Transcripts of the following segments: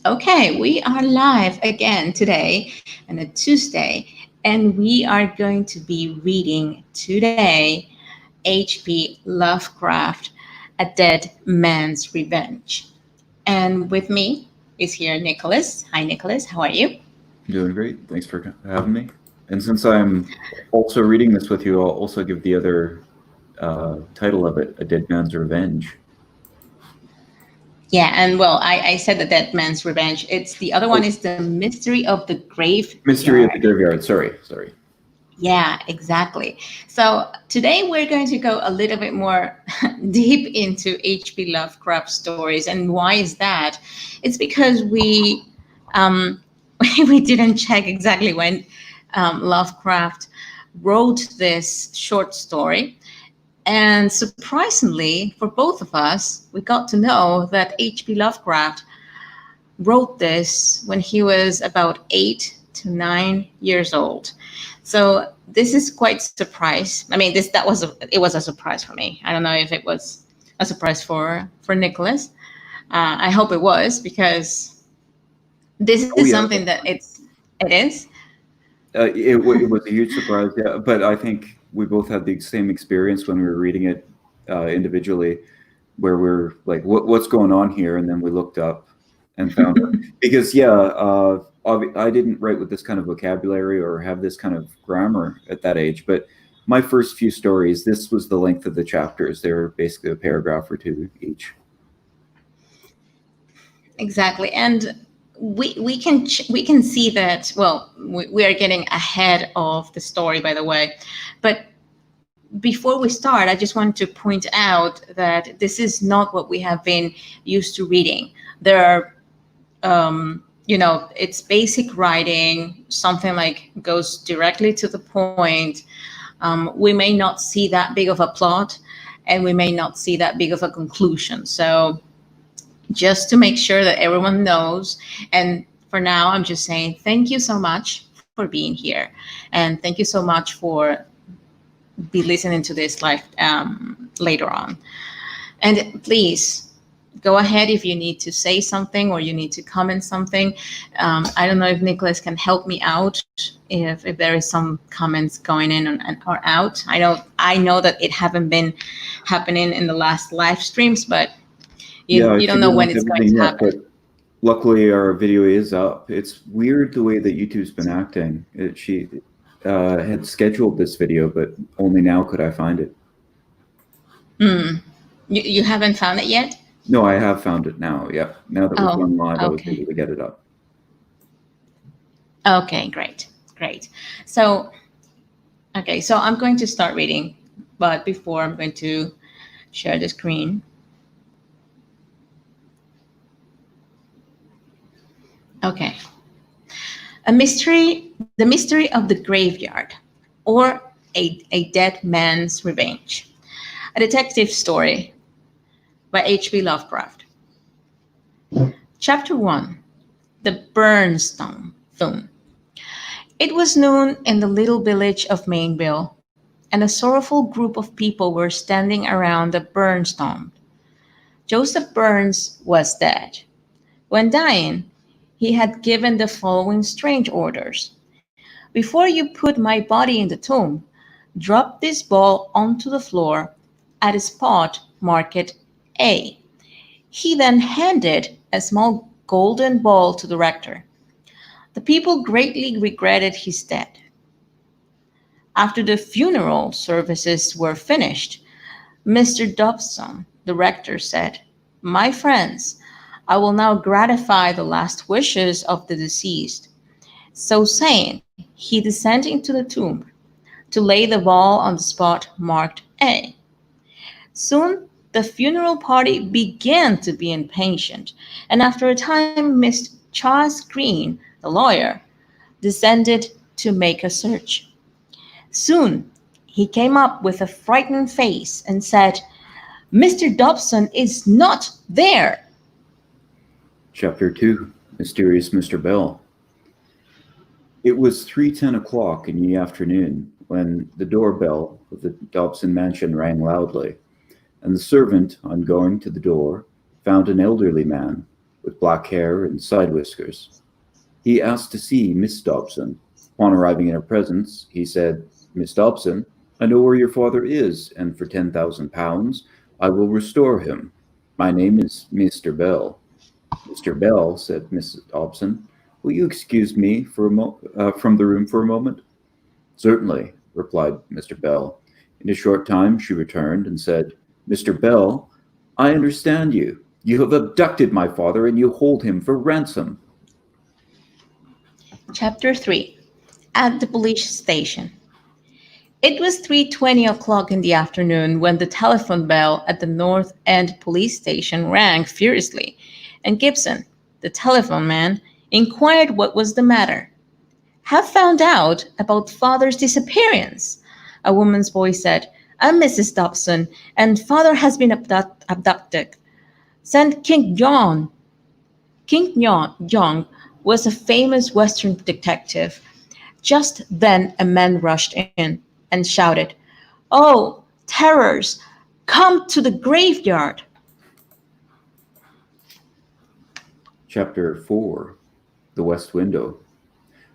Okay, we are live again today on a Tuesday, and we are going to be reading today H.P. Lovecraft, A Dead Man's Revenge. And with me is here Nicholas. Hi, Nicholas. How are you? Doing great. Thanks for having me. And since I'm also reading this with you, I'll also give the other title of it, A Dead Man's Revenge. Yeah, and well, I said the Dead Man's Revenge. It's the other one Oh, is the Mystery of the Mystery of the Graveyard. Graveyard. Sorry. Yeah, exactly. So today we're going to go a little bit more deep into H.P. Lovecraft stories. And why is that? It's because um, we didn't check exactly when Lovecraft wrote this short story. And surprisingly, for both of us, we got to know that H.P. Lovecraft wrote this when he was about 8 to 9 years old. So this is quite surprise. I mean, it was a surprise for me. I don't know if it was a surprise for Nicholas. I hope it was because this is Oh yeah, something that it is. it was a huge surprise. Yeah, but I think we both had the same experience when we were reading it individually, where we're like, what's going on here? And then we looked up and found it. Because yeah, I didn't write with this kind of vocabulary or have this kind of grammar at that age. But my first few stories, this was the length of the chapters. They were basically a paragraph or two each. Exactly, and we can see that. Well, we are getting ahead of the story, by the way, but before we start, I just want to point out that this is not what we have been used to reading. There are, it's basic writing, something like goes directly to the point. We may not see that big of a plot, and we may not see that big of a conclusion. So just to make sure that everyone knows. And for now, I'm just saying thank you so much for being here. And thank you so much for be listening to this live later on. And please go ahead if you need to say something or you need to comment something. I don't know if Nicholas can help me out if there is some comments going in or out. I know that it haven't been happening in the last live streams, but Yeah, you she don't know didn't when have it's going everything to yet, happen. but luckily our video is up. It's weird the way that YouTube's been acting. She had scheduled this video, but only now could I find it. Hmm. You haven't found it yet? No, I have found it now. Yeah, now that we're Oh, going live, I was okay. able to get it up. Okay, great. Great. So, okay, so I'm going to start reading, but before I'm going to share the screen. Okay. The mystery of the graveyard, or a dead man's revenge. A detective story by H.P. Lovecraft. Chapter 1. The Burnstone Tomb. It was noon in the little village of Mainville, and a sorrowful group of people were standing around the burnstone. Joseph Burns was dead. When dying, he had given the following strange orders: "Before you put my body in the tomb, drop this ball onto the floor at a spot marked A." He then handed a small golden ball to the rector. The people greatly regretted his death. After the funeral services were finished, Mr. Dobson, the rector, said, "My friends, I will now gratify the last wishes of the deceased." So saying, he descended into the tomb to lay the ball on the spot marked A. Soon the funeral party began to be impatient, and after a time Mr. Charles Green, the lawyer, descended to make a search. Soon he came up with a frightened face and said, "Mr. Dobson is not there." Chapter 2, Mysterious Mr. Bell. It was 3:10 o'clock in the afternoon when the doorbell of the Dobson mansion rang loudly, and the servant, on going to the door, found an elderly man, with black hair and side whiskers. He asked to see Miss Dobson. Upon arriving in her presence, he said, "Miss Dobson, I know where your father is, and for £10,000 I will restore him. My name is Mr. Bell." "Mr. Bell," said Mrs. Dobson, "will you excuse me from the room for a moment?" "Certainly," replied Mr. Bell. In a short time she returned and said, "Mr. Bell, I understand you. You have abducted my father and you hold him for ransom." Chapter 3. At the police station. It was 3:20 o'clock in the afternoon when the telephone bell at the North End police station rang furiously, and Gibson, the telephone man, inquired what was the matter. "Have found out about father's disappearance," a woman's voice said. "I'm Mrs. Dobson, and father has been abducted. Send King John." King Jong was a famous Western detective. Just then a man rushed in and shouted, "Oh, terrors! Come to the graveyard!" Chapter 4. The West Window.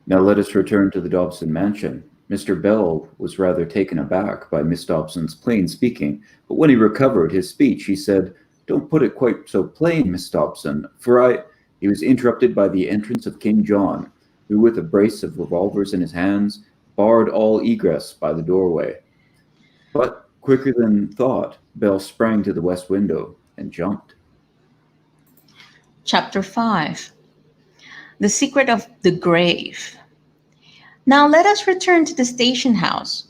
Now let us return to the Dobson mansion. Mr. Bell was rather taken aback by Miss Dobson's plain speaking, but when he recovered his speech, he said, "Don't put it quite so plain, Miss Dobson, for I—" He was interrupted by the entrance of King John, who, with a brace of revolvers in his hands, barred all egress by the doorway. But, quicker than thought, Bell sprang to the west window and jumped. Chapter 5. The Secret of the Grave. Now let us return to the station house.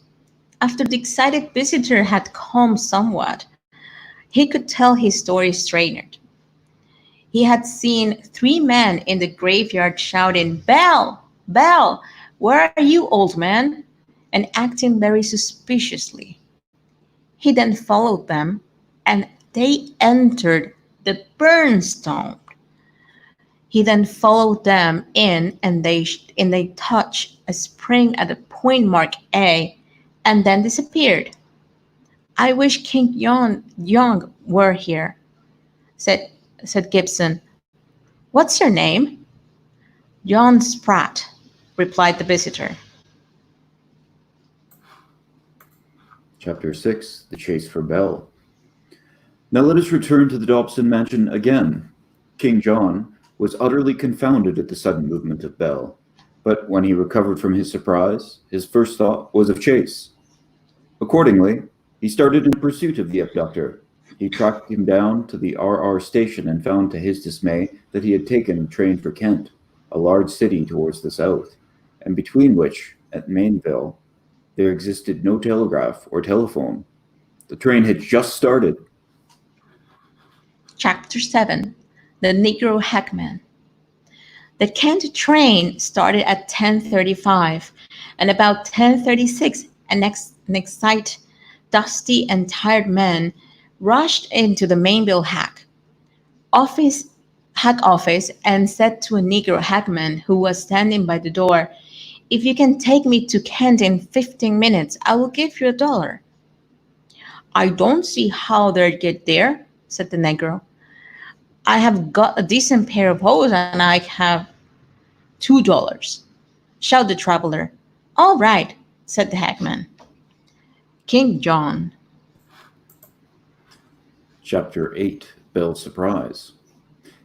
After the excited visitor had calmed somewhat, he could tell his story straightened. He had seen three men in the graveyard shouting, "Bell! Bell! Where are you, old man?" and acting very suspiciously. He then followed them, and they entered the burnstone. He then followed them in, and they touched a spring at the point marked A, and then disappeared. "I wish Young were here," said said Gibson. "What's your name?" "John Spratt," replied the visitor. Chapter 6. The Chase for Bell. Now let us return to the Dobson mansion again. King John was utterly confounded at the sudden movement of Bell, but when he recovered from his surprise, his first thought was of chase. Accordingly, he started in pursuit of the abductor. He tracked him down to the RR station and found to his dismay that he had taken a train for Kent, a large city towards the south, and between which, at Mainville, there existed no telegraph or telephone. The train had just started. Chapter 7. The Negro Hackman. The Kent train started at 10:35, and about 10:36 an excited, dusty, and tired man rushed into the Mainville office hack office and said to a Negro hackman who was standing by the door, "If you can take me to Kent in 15 minutes, I will give you $1." "I don't see how they'll get there," said the Negro. "I have got a decent pair of hose and I have $2." shouted the traveler. "All right," said the hackman. King John. Chapter 8. Bell's Surprise.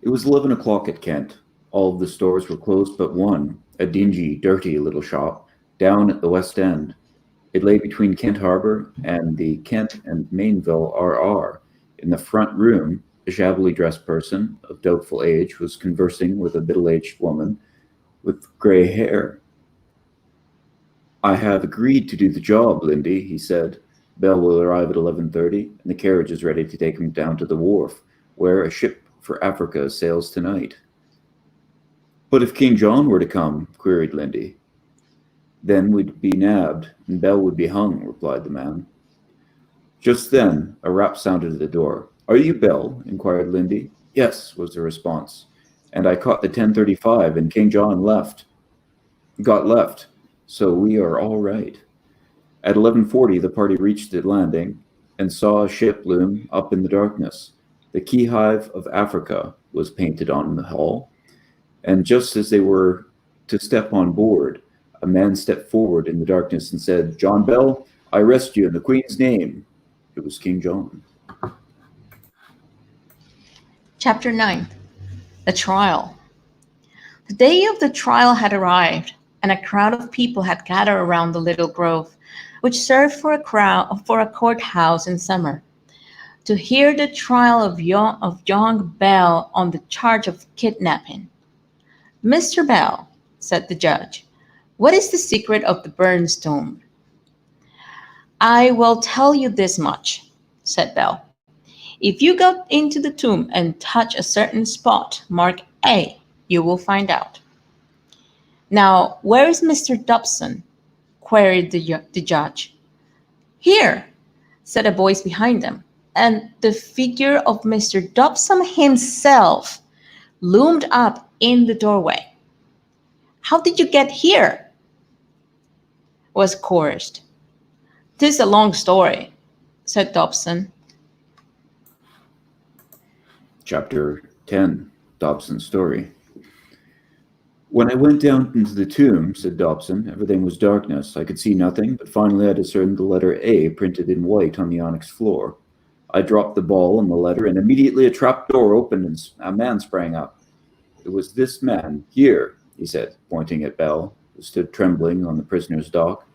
It was 11 o'clock at Kent. All of the stores were closed but one, a dingy, dirty little shop, down at the West End. It lay between Kent Harbour and the Kent and Mainville RR. In the front room, a shabbily dressed person of doubtful age was conversing with a middle-aged woman with grey hair. "I have agreed to do the job, Lindy," he said. "Bell will arrive at 11:30, and the carriage is ready to take him down to the wharf, where a ship for Africa sails tonight." "But if King John were to come?" queried Lindy. "Then we'd be nabbed, and Bell would be hung," replied the man. Just then a rap sounded at the door. "Are you Bell?" inquired Lindy. "Yes," was the response. "And I caught the 10:35, and King John got left, so we are all right." At 11:40 the party reached the landing and saw a ship loom up in the darkness. The key hive of Africa was painted on the hull, and just as they were to step on board, a man stepped forward in the darkness and said, "John Bell, I arrest you in the Queen's name." It was King John. Chapter 9. The Trial. The day of the trial had arrived, and a crowd of people had gathered around the little grove, which served for a courthouse in summer, to hear the trial of young Bell on the charge of kidnapping. "Mr. Bell," said the judge, "what is the secret of the burnstone?" "I will tell you this much," said Bell. "If you go into the tomb and touch a certain spot marked A, you will find out." "Now, where is Mr. Dobson?" queried the judge. "Here," said a voice behind them, and the figure of Mr. Dobson himself loomed up in the doorway. "How did you get here?" was chorused. "'Tis a long story," said Dobson. Chapter 10. Dobson's Story. "When I went down into the tomb," said Dobson, "everything was darkness. I could see nothing, but finally I discerned the letter A printed in white on the onyx floor. I dropped the ball on the letter, and immediately a trap door opened and a man sprang up. It was this man, here," he said, pointing at Bell, who stood trembling on the prisoner's dock.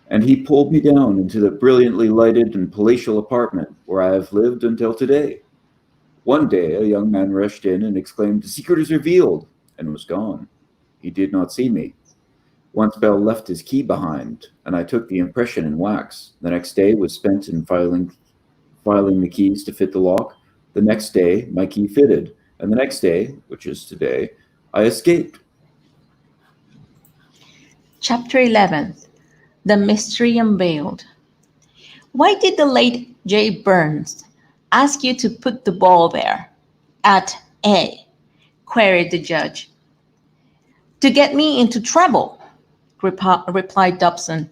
"And he pulled me down into the brilliantly lighted and palatial apartment where I have lived until today. One day a young man rushed in and exclaimed, 'The secret is revealed,' and was gone. He did not see me. Once Bell left his key behind, and I took the impression in wax. The next day was spent in filing the keys to fit the lock. The next day my key fitted, and the next day, which is today, I escaped." Chapter 11. The Mystery Unveiled. "Why did the late J. Burns ask you to put the ball there, at A?" queried the judge. "To get me into trouble," replied Dobson.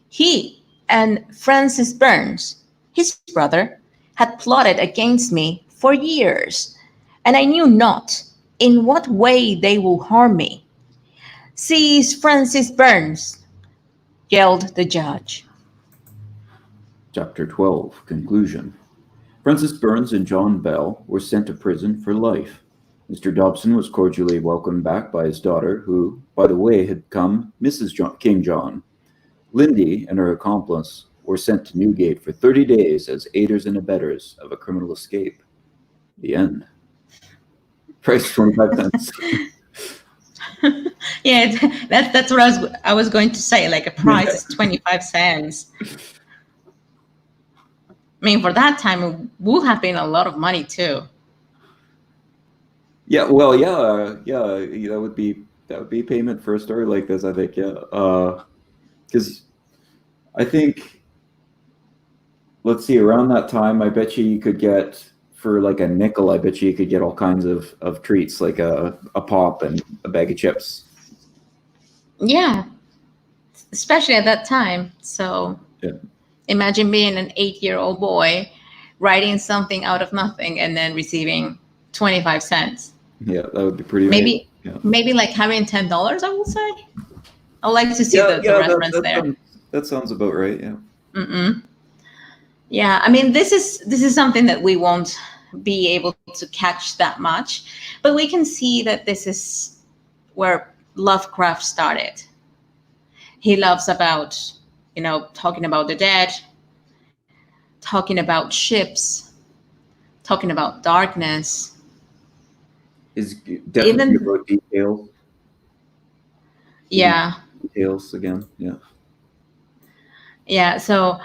"He and Francis Burns, his brother, had plotted against me for years, and I knew not in what way they would harm me. Seize Francis Burns," yelled the judge. Chapter 12. Conclusion. Francis Burns and John Bell were sent to prison for life. Mr. Dobson was cordially welcomed back by his daughter, who, by the way, had become Mrs. King John. Lindy and her accomplice were sent to Newgate for 30 days as aiders and abettors of a criminal escape. The end. Price 25 cents. Yeah, that's what I was going to say. Like a price is 25 cents. I mean, for that time, it would have been a lot of money too. Yeah, well, yeah, that would be payment for a story like this, I think, yeah. Because I think, let's see, around that time, I bet you could get, for like a nickel, I bet you could get all kinds of treats, like a pop and a bag of chips. Yeah, especially at that time. So Yeah. imagine being an 8-year-old boy writing something out of nothing and then receiving 25 cents. Yeah, that would be pretty Maybe amazing. Yeah. maybe like having $10, I will say. I would like to see the reference there. That sounds about right, yeah. Mm-mm. Yeah, I mean, this is something that we won't be able to catch that much, but we can see that this is where Lovecraft started. He loves about, talking about the dead, talking about ships, talking about darkness. Is definitely Even, about details. yeah, Details again, yeah. yeah. So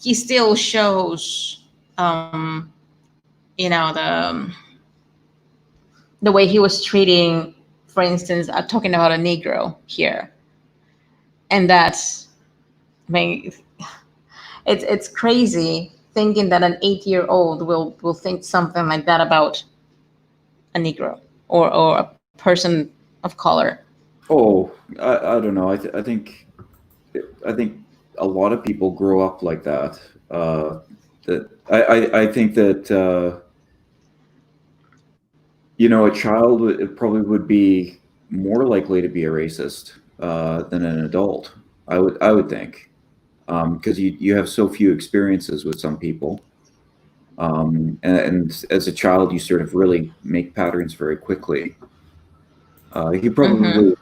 he still shows, the way he was treating, for instance, talking about a Negro here, and that's, I mean, it's crazy thinking that an 8-year-old will think something like that about a Negro or a person of color. Oh, I don't know. I think a lot of people grow up like that. That I think that a child probably would be more likely to be a racist than an adult. I would think, because you have so few experiences with some people, and as a child you sort of really make patterns very quickly. Uh, he Mm-hmm. probably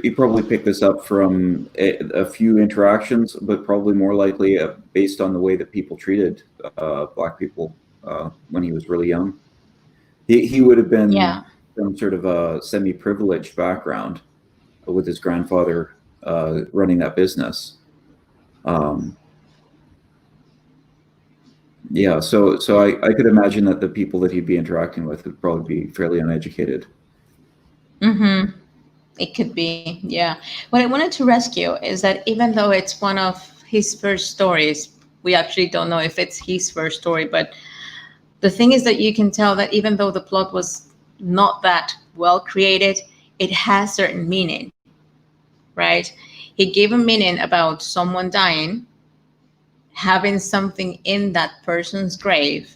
he probably picked this up from a few interactions, but probably more likely based on the way that people treated black people when he was really young. He would have been Yeah. from sort of a semi-privileged background with his grandfather running that business. Um, yeah, so I could imagine that the people that he'd be interacting with would probably be fairly uneducated. Mm-hmm. It could be, yeah. What I wanted to rescue is that even though it's one of his first stories, we actually don't know if it's his first story, but the thing is that you can tell that even though the plot was not that well created, it has certain meaning, right? He gave a meaning about someone dying, having something in that person's grave,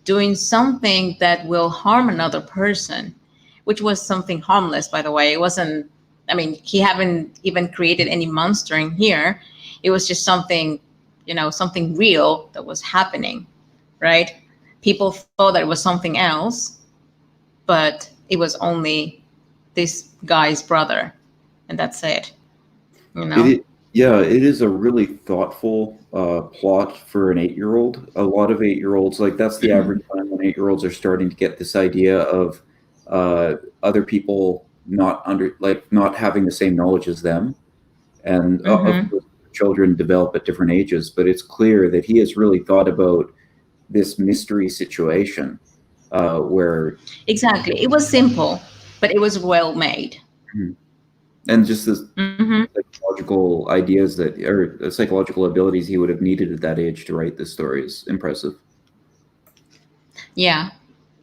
doing something that will harm another person, which was something harmless, by the way. It wasn't, I mean, he haven't even created any monster in here. It was just something, something real that was happening, right? People thought that it was something else, but it was only this guy's brother, and that's it, you It, know? i- yeah, it is a really thoughtful plot for an 8-year-old. A lot of 8-year-olds, like that's the average time when 8-year-olds are starting to get this idea of other people not having the same knowledge as them, and of Mm-hmm. course, children develop at different ages. But it's clear that he has really thought about this mystery situation where Exactly. It was simple, but it was well made. and just this Mm-hmm. psychological ideas that or psychological abilities he would have needed at that age to write this story is impressive. Yeah.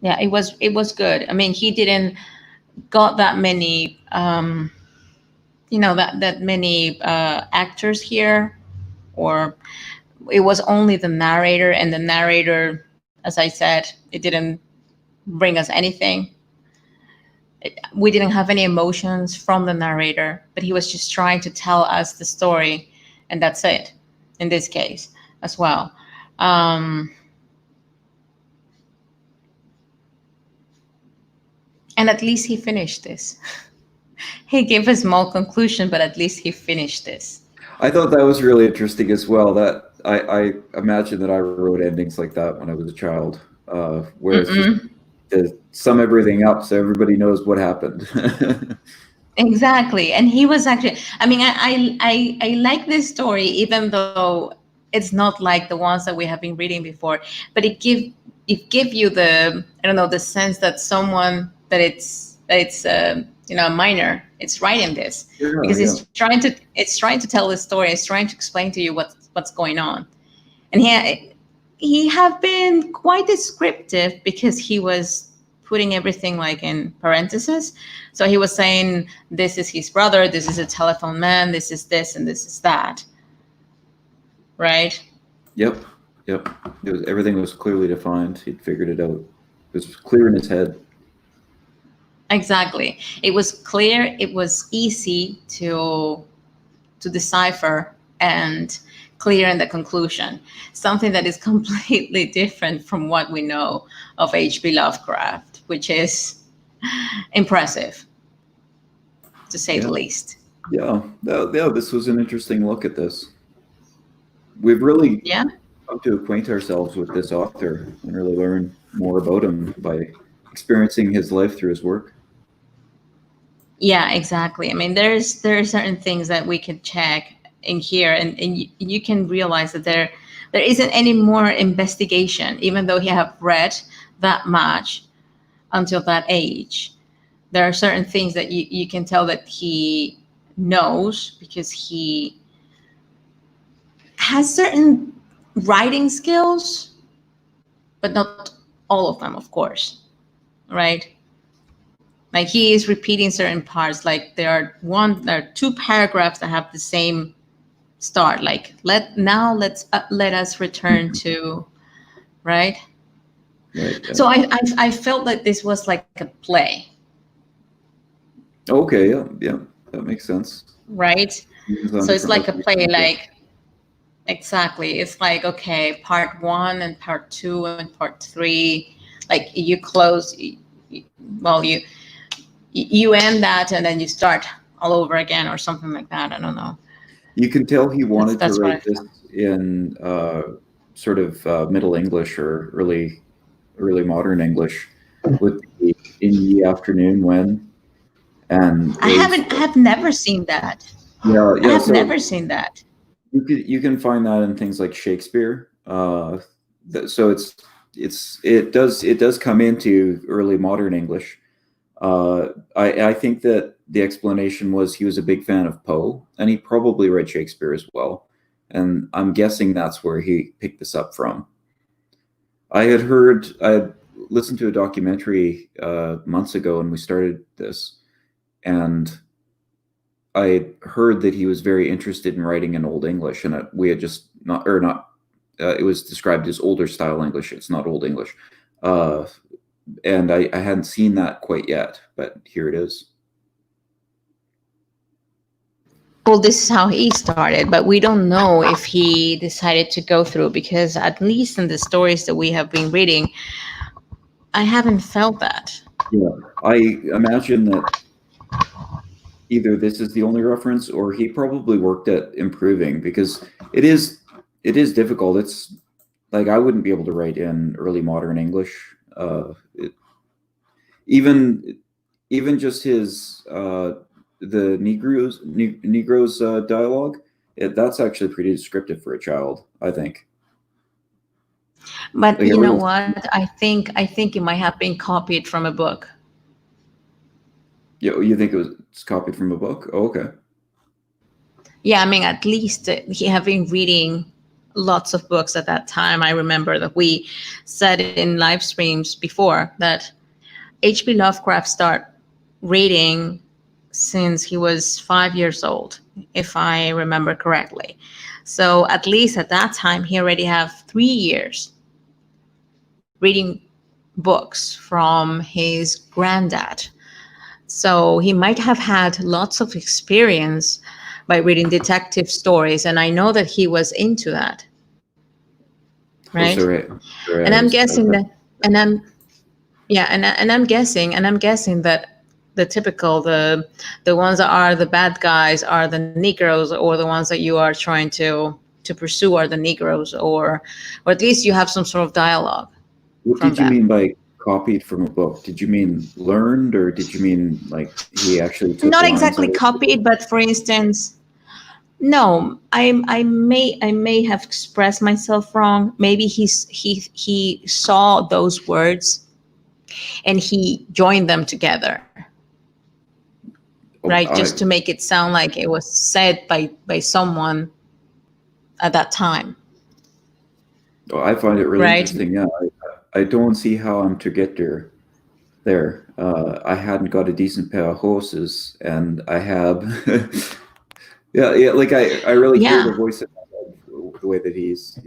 Yeah, it was good. I mean, he didn't got that many that many actors here, or it was only the narrator, and the narrator, as I said, it didn't bring us anything. We didn't have any emotions from the narrator, but he was just trying to tell us the story, and that's it in this case as well. um, and at least he finished this. He gave a small conclusion, but at least he finished this. I thought that was really interesting as well. That I imagine that I wrote endings like that when I was a child, where it's just Mm-mm. to sum everything up so everybody knows what happened. Exactly. And he was actually, I mean, I like this story, even though it's not like the ones that we have been reading before, but it give you the, I don't know, the sense that someone that it's a minor, it's writing this Yeah, because yeah, it's trying to tell the story, it's trying to explain to you what's going on. And he have been quite descriptive because he was putting everything like in parentheses. So he was saying, this is his brother, this is a telephone man, this is this, and this is that, right? yep, yep. Everything was clearly defined. He'd figured it out. It was clear in his head. Exactly. It was clear, it was easy to decipher, and clear in the conclusion. Something that is completely different from what we know of H.P. Lovecraft, which is impressive, to say the Yeah, least. yeah, yeah. This was an interesting look at this. We've really Yeah. come to acquaint ourselves with this author and really learn more about him by experiencing his life through his work. Yeah, exactly. I mean, there are certain things that we can check in here, and you can realize that there isn't any more investigation, even though he have read that much until that age. There are certain things that you can tell that he knows because he has certain writing skills, but not all of them, of course, right? Like he is repeating certain parts. Like there are two paragraphs that have the same start. Like let us return right? Right. Yeah. So I felt like this was like a play, Okay. Yeah. Yeah. That makes sense. right? It's on So it's different like a play, locations. Yeah. like exactly. It's like, okay, part one and part two and part three. Like you close, well, you end that and then you start all over again or something like that. I don't know. You can tell he wanted to That's what I write this felt. in sort of Middle English or early modern English, with the in the afternoon when, and is I have never seen that. yeah, I yeah. have So never seen that. you can find that in things like Shakespeare. So it does come into early modern English. I think that the explanation was he was a big fan of Poe, and he probably read Shakespeare as well. And I'm guessing that's where he picked this up from. I had listened to a documentary months ago, and we started this, and I heard that he was very interested in writing in Old English, and we had just not or not. It was described as older style English. It's not Old English, uh, and I hadn't seen that quite yet, but here it is. Well, this is how he started, but we don't know if he decided to go through because, at least in the stories that we have been reading, I haven't felt that. Yeah, I imagine that either this is the only reference or he probably worked at improving, because it is it is difficult. It's like I wouldn't be able to write in early modern English. Even even just his the Negroes dialogue. That's actually pretty descriptive for a child, I think. But Like it you know really. what? I think it might have been copied from a book. You think it's copied from a book? Oh, okay. Yeah, I mean, at least he have been reading lots of books at that time. I remember that we said in live streams before that H.P. Lovecraft started reading since he was 5 years old, if I remember correctly. So at least at that time, he already have 3 years reading books from his granddad. So he might have had lots of experience by reading detective stories, and I know that he was into that, Oh, right? sorry, And I I'm was. guessing that, and I'm yeah, and I'm guessing that the typical the ones that are the bad guys are the Negroes, or the ones that you are trying to pursue are the Negroes, or at least you have some sort of dialogue What from did you them. mean by copied from a book? Did you mean learned, or did you mean like he actually took Not lines exactly out of it? copied, but for instance, no, I may have expressed myself wrong. Maybe he saw those words and he joined them together, Oh, right? Just to make it sound like it was said by someone at that time, I find it really right? interesting. Yeah, I don't see how I'm to get there. I hadn't got a decent pair of horses, and I have. Yeah, yeah. Like I really hear Yeah. the voice of the way that he's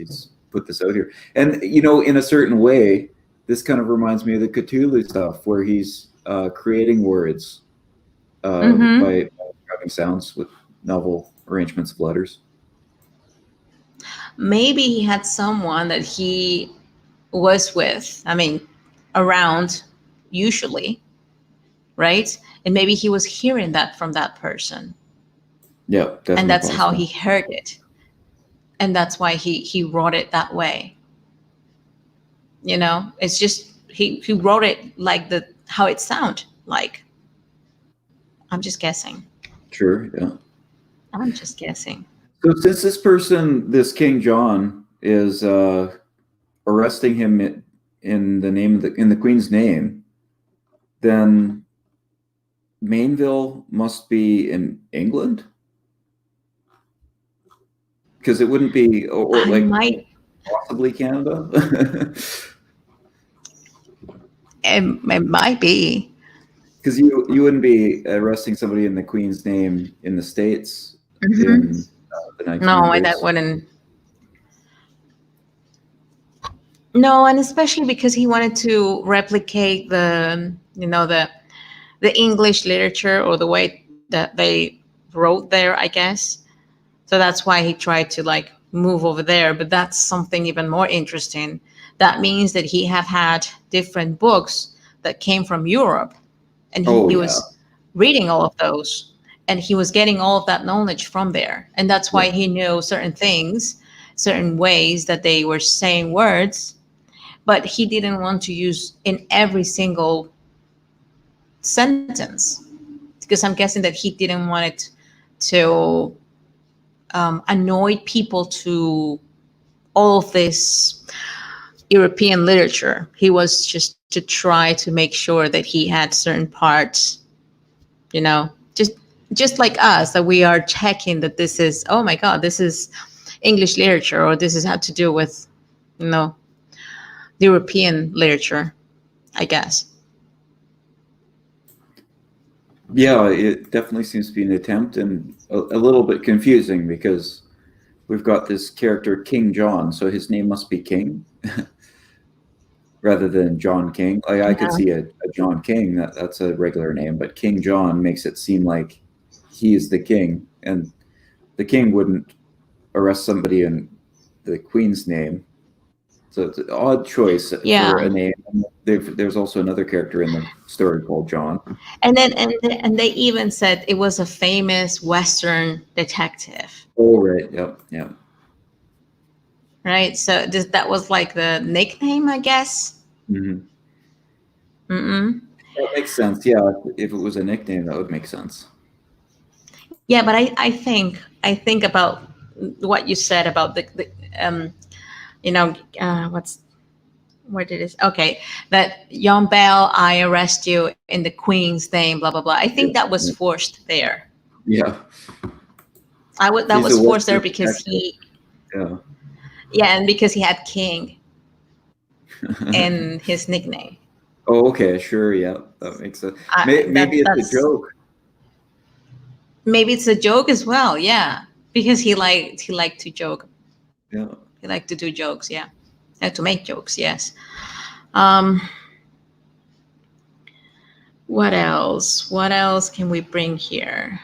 put this out here, and in a certain way, this kind of reminds me of the Cthulhu stuff, where he's creating words Mm-hmm. by having sounds with novel arrangements of letters. Maybe he had someone that he was with. I mean, around usually, right? And maybe he was hearing that from that person, Yeah, and definitely that's how possible. he heard it, and that's why he wrote it that way. It's just he wrote it like the how it sound like. I'm just guessing. Sure. Yeah. I'm just guessing. So since this King John, is arresting him in the name of in the Queen's name, then Mainville must be in England, because it wouldn't be, or I like might. possibly Canada. It might be. Because you wouldn't be arresting somebody in the Queen's name in the States Hmm. in the No, and that 1900s. wouldn't. No, and especially because he wanted to replicate the English literature or the way that they wrote there, I guess. So that's why he tried to like move over there. But that's something even more interesting. That means that he have had different books that came from Europe, and he Oh was yeah, reading all of those, and he was getting all of that knowledge from there, and that's why yeah. he knew certain things, certain ways that they were saying words, but he didn't want to use in every single sentence because I'm guessing that he didn't want it to annoy people to all of this European literature. He was just to try to make sure that he had certain parts, you know, just like us, that we are checking that this is, oh my God, this is English literature, or this is had to do with, you know, European literature, I guess. Yeah, it definitely seems to be an attempt, and a little bit confusing because we've got this character King John, so his name must be King rather than John King. Like I could Yeah. see a John King, that's a regular name, but King John makes it seem like he is the king, and the king wouldn't arrest somebody in the queen's name. So it's an odd choice for Yeah. a name. There's also another character in the story called John. And they even said it was a famous Western detective, Oh, right. Yep. Yeah. right? So that was like the nickname, I guess. Hmm. Mm-mm. That makes sense. Yeah. If it was a nickname, that would make sense. Yeah, but I think about what you said about the you know, what's what it is. Okay, that Young Bell, I arrest you in the Queen's name, blah blah blah. I think Yeah. that was Yeah. forced there. Yeah. I would that He's was a forced there Western because detective. he, Yeah. yeah, and because he had King in his nickname. Oh, okay. Sure. Yeah. That makes sense. Maybe it's a That's joke. maybe it's a joke as well. Yeah, because he liked to joke. Yeah. He liked to do jokes. Yeah, to make jokes. Yes. Um, what else? What else can we bring here?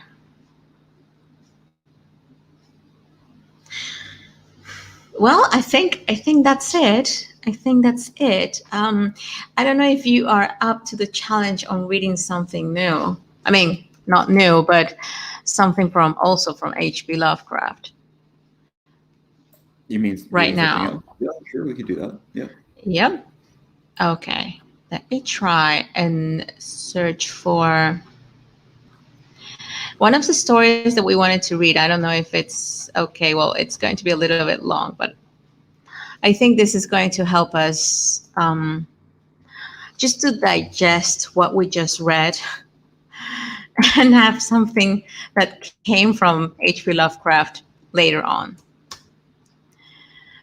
Well, I think that's it. I think that's it. I don't know if you are up to the challenge on reading something new. I mean, not new, but something from also from H.P. Lovecraft You mean right reading something now. else? Yeah. Sure. We could do that. Yeah. Yep. Okay. Let me try and search for one of the stories that we wanted to read. I don't know if it's okay. Well, it's going to be a little bit long, but I think this is going to help us just to digest what we just read and have something that came from H.P. Lovecraft later on.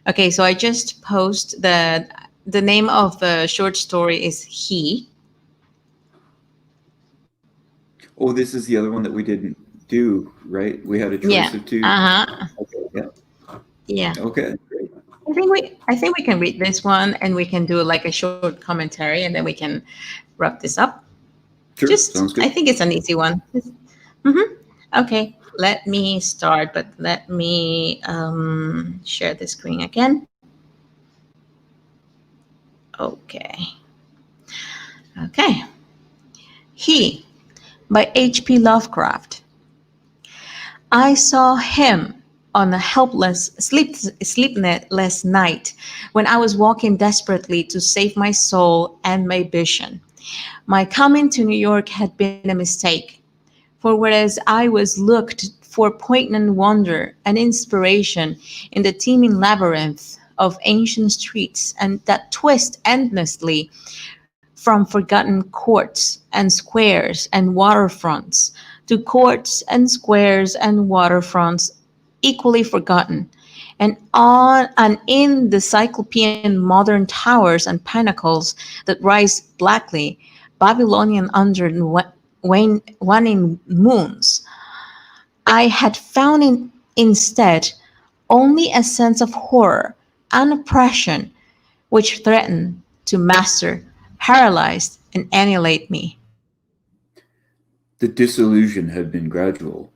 Okay, so I just post the name of the short story is He. Oh, this is the other one that we didn't do, right? We had a choice Yeah. of two. Uh-huh. Okay. Yeah. Yeah. Okay. Great. I think we can read this one and we can do like a short commentary and then we can wrap this up. Sure. Just Sounds I good. think it's an easy one. Mm-hmm. Okay, let me start, but let me share the screen again. Okay. Okay. He by H.P. Lovecraft. I saw him on a helpless, sleepless night when I was walking desperately to save my soul and my vision. My coming to New York had been a mistake, for whereas I was looked for poignant wonder and inspiration in the teeming labyrinth of ancient streets and that twist endlessly from forgotten courts and squares and waterfronts to courts and squares and waterfronts equally forgotten, and on and in the cyclopean modern towers and pinnacles that rise blackly, Babylonian under waning moons, I had found instead only a sense of horror and oppression which threatened to master, paralyze, and annihilate me. The disillusion had been gradual.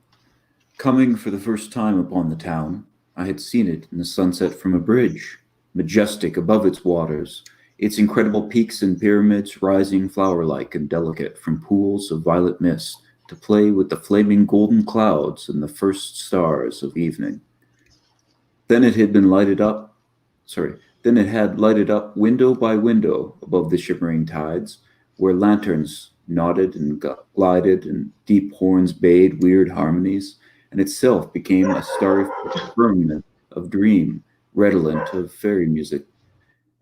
Coming for the first time upon the town, I had seen it in the sunset from a bridge, majestic above its waters, its incredible peaks and pyramids rising flower-like and delicate from pools of violet mist to play with the flaming golden clouds and the first stars of evening. Then it had been lighted up, sorry, then it had lighted up window by window above the shimmering tides, where lanterns nodded and glided and deep horns bayed weird harmonies, and itself became a starry firmament of dream, redolent of fairy music,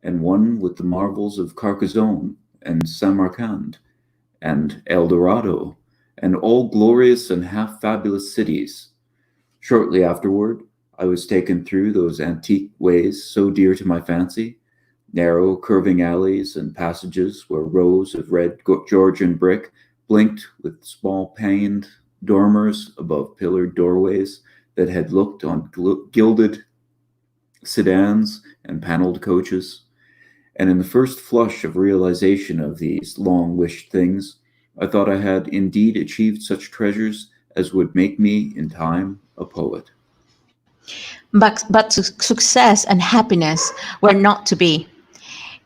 and one with the marvels of Carcassonne and Samarkand and El Dorado, and all glorious and half fabulous cities. Shortly afterward, I was taken through those antique ways so dear to my fancy, narrow, curving alleys and passages where rows of red Georgian brick blinked with small paned dormers above pillared doorways that had looked on gilded sedans and paneled coaches. And in the first flush of realization of these long wished things, I thought I had indeed achieved such treasures as would make me, in time, a poet. But success and happiness were not to be.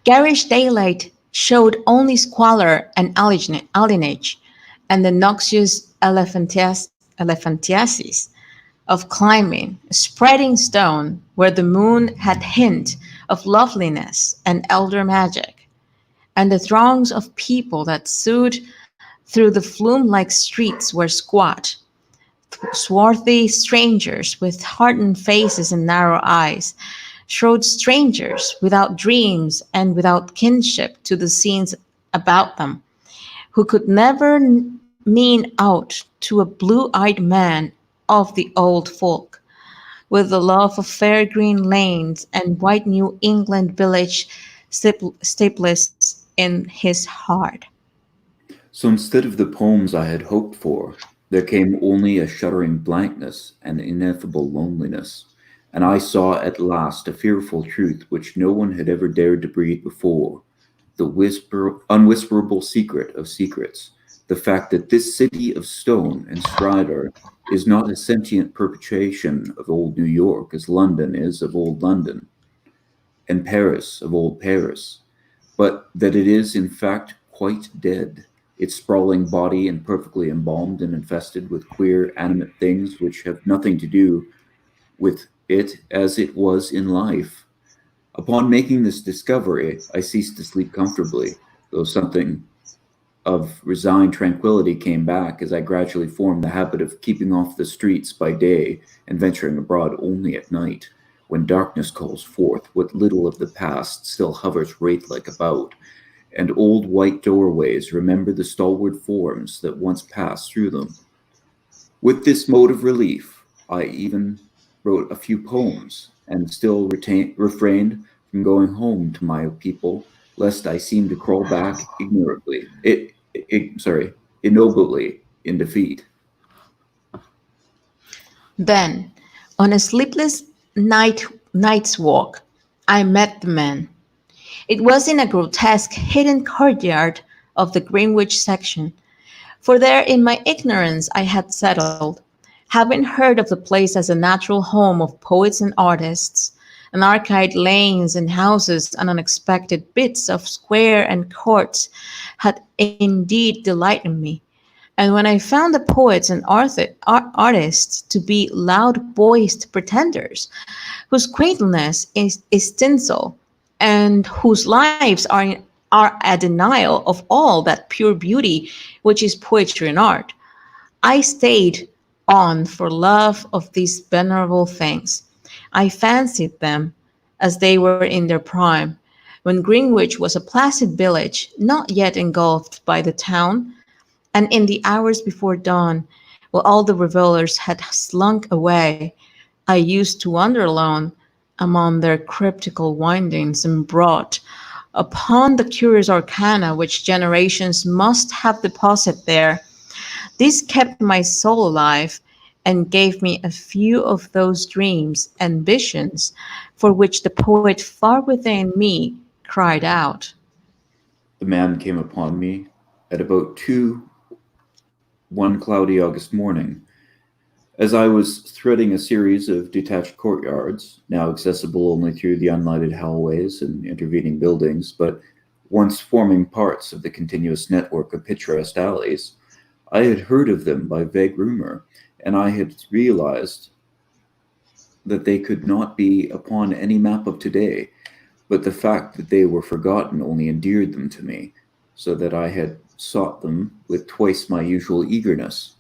Garish daylight showed only squalor and alienage, and the noxious elephantiasis of climbing, spreading stone where the moon had hint of loveliness and elder magic, and the throngs of people that soughed through the flume-like streets were squat, swarthy strangers with hardened faces and narrow eyes, shrewd strangers without dreams and without kinship to the scenes about them, who could never mean aught to a blue-eyed man of the old folk, with the love of fair green lanes and white New England village staples in his heart. So instead of the poems I had hoped for, there came only a shuddering blankness and ineffable loneliness, and I saw at last a fearful truth which no one had ever dared to breathe before, the unwhisperable secret of secrets, the fact that this city of stone and stridor is not a sentient perpetuation of old New York as London is of old London, and Paris of old Paris, but that it is in fact quite dead, its sprawling body imperfectly embalmed and infested with queer animate things which have nothing to do with it as it was in life. Upon making this discovery, I ceased to sleep comfortably, though something of resigned tranquillity came back as I gradually formed the habit of keeping off the streets by day and venturing abroad only at night, when darkness calls forth what little of the past still hovers wraith-like about, and old white doorways remember the stalwart forms that once passed through them. With this mode of relief, I even wrote a few poems, and still refrained from going home to my people, lest I seem to crawl back ignobly in defeat. Then, on a sleepless night's walk, I met the man. It was in a grotesque hidden courtyard of the Greenwich section, for there in my ignorance I had settled, having heard of the place as a natural home of poets and artists, and arcade lanes and houses and unexpected bits of square and courts had indeed delighted me. And when I found the poets and artists to be loud voiced pretenders, whose quaintness is tinsel, and whose lives are a denial of all that pure beauty which is poetry and art, I stayed on for love of these venerable things. I fancied them as they were in their prime, when Greenwich was a placid village, not yet engulfed by the town, and in the hours before dawn, while all the revelers had slunk away, I used to wander alone among their cryptical windings and brought upon the curious arcana which generations must have deposited there. This kept my soul alive and gave me a few of those dreams and visions for which the poet far within me cried out. The man came upon me at about 2 one cloudy August morning, as I was threading a series of detached courtyards, now accessible only through the unlighted hallways and intervening buildings, but once forming parts of the continuous network of picturesque alleys. I had heard of them by vague rumor, and I had realized that they could not be upon any map of today, but the fact that they were forgotten only endeared them to me, so that I had sought them with twice my usual eagerness.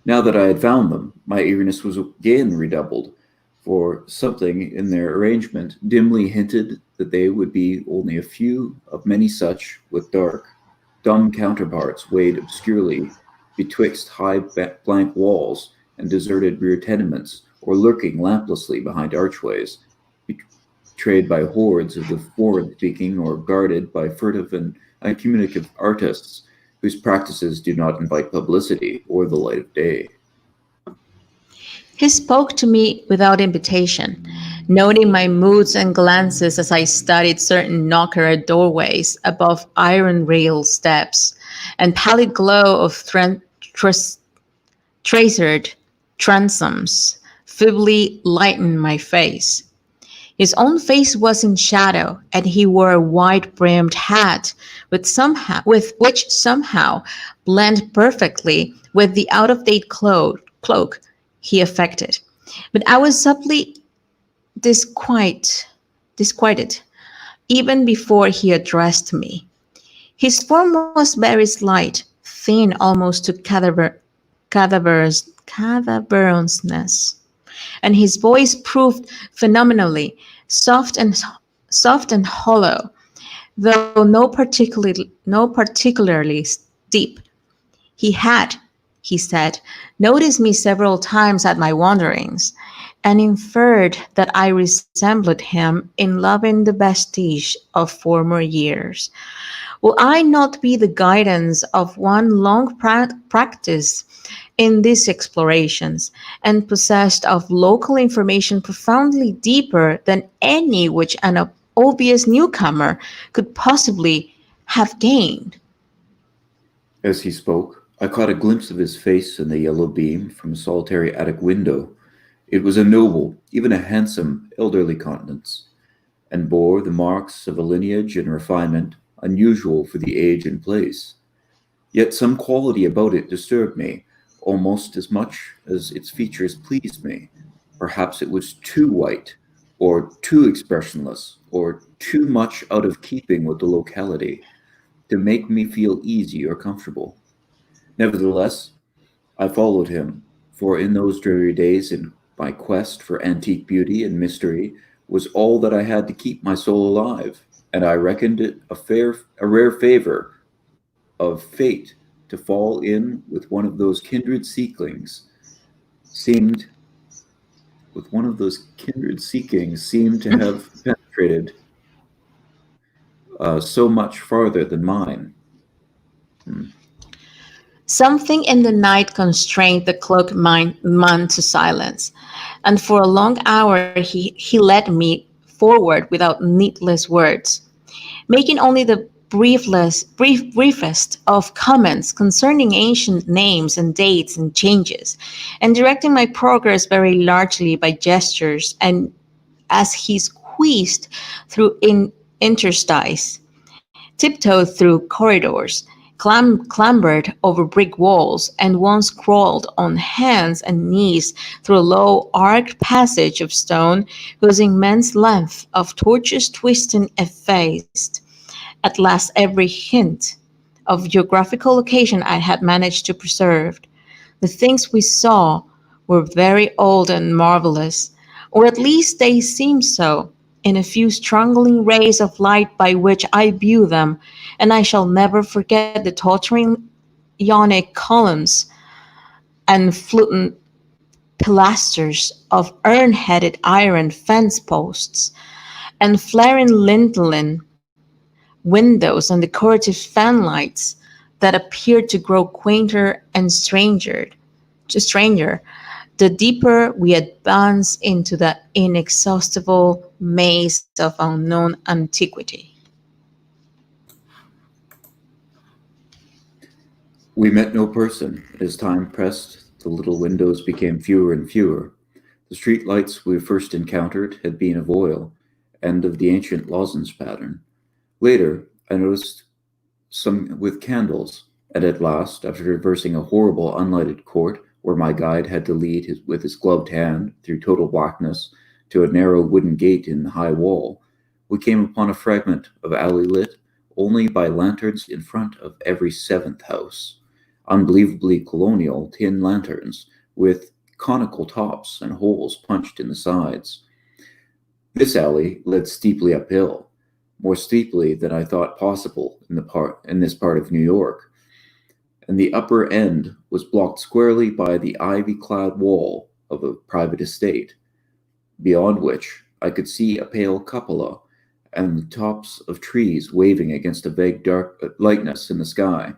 Now that I had found them, my eagerness was again redoubled, for something in their arrangement dimly hinted that they would be only a few of many such, with dark, dumb counterparts weighed obscurely betwixt high blank walls and deserted rear tenements, or lurking lamplessly behind archways, betrayed by hordes of the foreign-speaking or guarded by furtive and uncommunicative artists whose practices do not invite publicity or the light of day. He spoke to me without invitation, noting my moods and glances as I studied certain knocker doorways above iron rail steps, and pallid glow of tracered transoms feebly lightened my face. His own face was in shadow, and he wore a wide-brimmed hat with which somehow blended perfectly with the out-of-date cloak he affected. But I was subtly disquiet, disquieted even before he addressed me. His form was very slight, thin almost to cadaverousness, and his voice proved phenomenally soft and soft and hollow, though no particularly deep. He had, he said, noticed me several times at my wanderings, and inferred that I resembled him in loving the vestige of former years. Will I not be the guidance of one long practice in these explorations, and possessed of local information profoundly deeper than any which an obvious newcomer could possibly have gained? As he spoke, I caught a glimpse of his face in the yellow beam from a solitary attic window. It was a noble, even a handsome, elderly countenance, and bore the marks of a lineage and refinement unusual for the age and place. Yet some quality about it disturbed me almost as much as its features pleased me. Perhaps it was too white, or too expressionless, or too much out of keeping with the locality to make me feel easy or comfortable. Nevertheless, I followed him, for in those dreary days in my quest for antique beauty and mystery was all that I had to keep my soul alive, and I reckoned it a rare favor of fate to fall in with one of those kindred seemed seemed to have penetrated so much farther than mine. Hmm. Something in the night constrained the cloaked man to silence, and for a long hour he led me forward without needless words, making only the briefest of comments concerning ancient names and dates and changes, and directing my progress very largely by gestures and as he squeezed through interstices, tiptoed through corridors, clambered over brick walls, and once crawled on hands and knees through a low arched passage of stone whose immense length of tortuous twisting effaced at last every hint of geographical location I had managed to preserve. The things we saw were very old and marvelous, or at least they seemed so, in a few strangling rays of light by which I view them, and I shall never forget the tottering Ionic columns and fluted pilasters of urn-headed iron fence posts, and flaring lintel windows and decorative fanlights that appeared to grow quainter and stranger, the deeper we advance into the inexhaustible maze of unknown antiquity. We met no person. As time pressed, the little windows became fewer and fewer. The street lights we first encountered had been of oil, and of the ancient lozenge pattern. Later, I noticed some with candles, and at last, after traversing a horrible unlighted court where my guide had to lead with his gloved hand through total blackness to a narrow wooden gate in the high wall, we came upon a fragment of alley lit only by lanterns in front of every seventh house. Unbelievably colonial tin lanterns with conical tops and holes punched in the sides. This alley led steeply uphill, more steeply than I thought possible in this part of New York, and the upper end was blocked squarely by the ivy-clad wall of a private estate, beyond which I could see a pale cupola and the tops of trees waving against a vague dark lightness in the sky.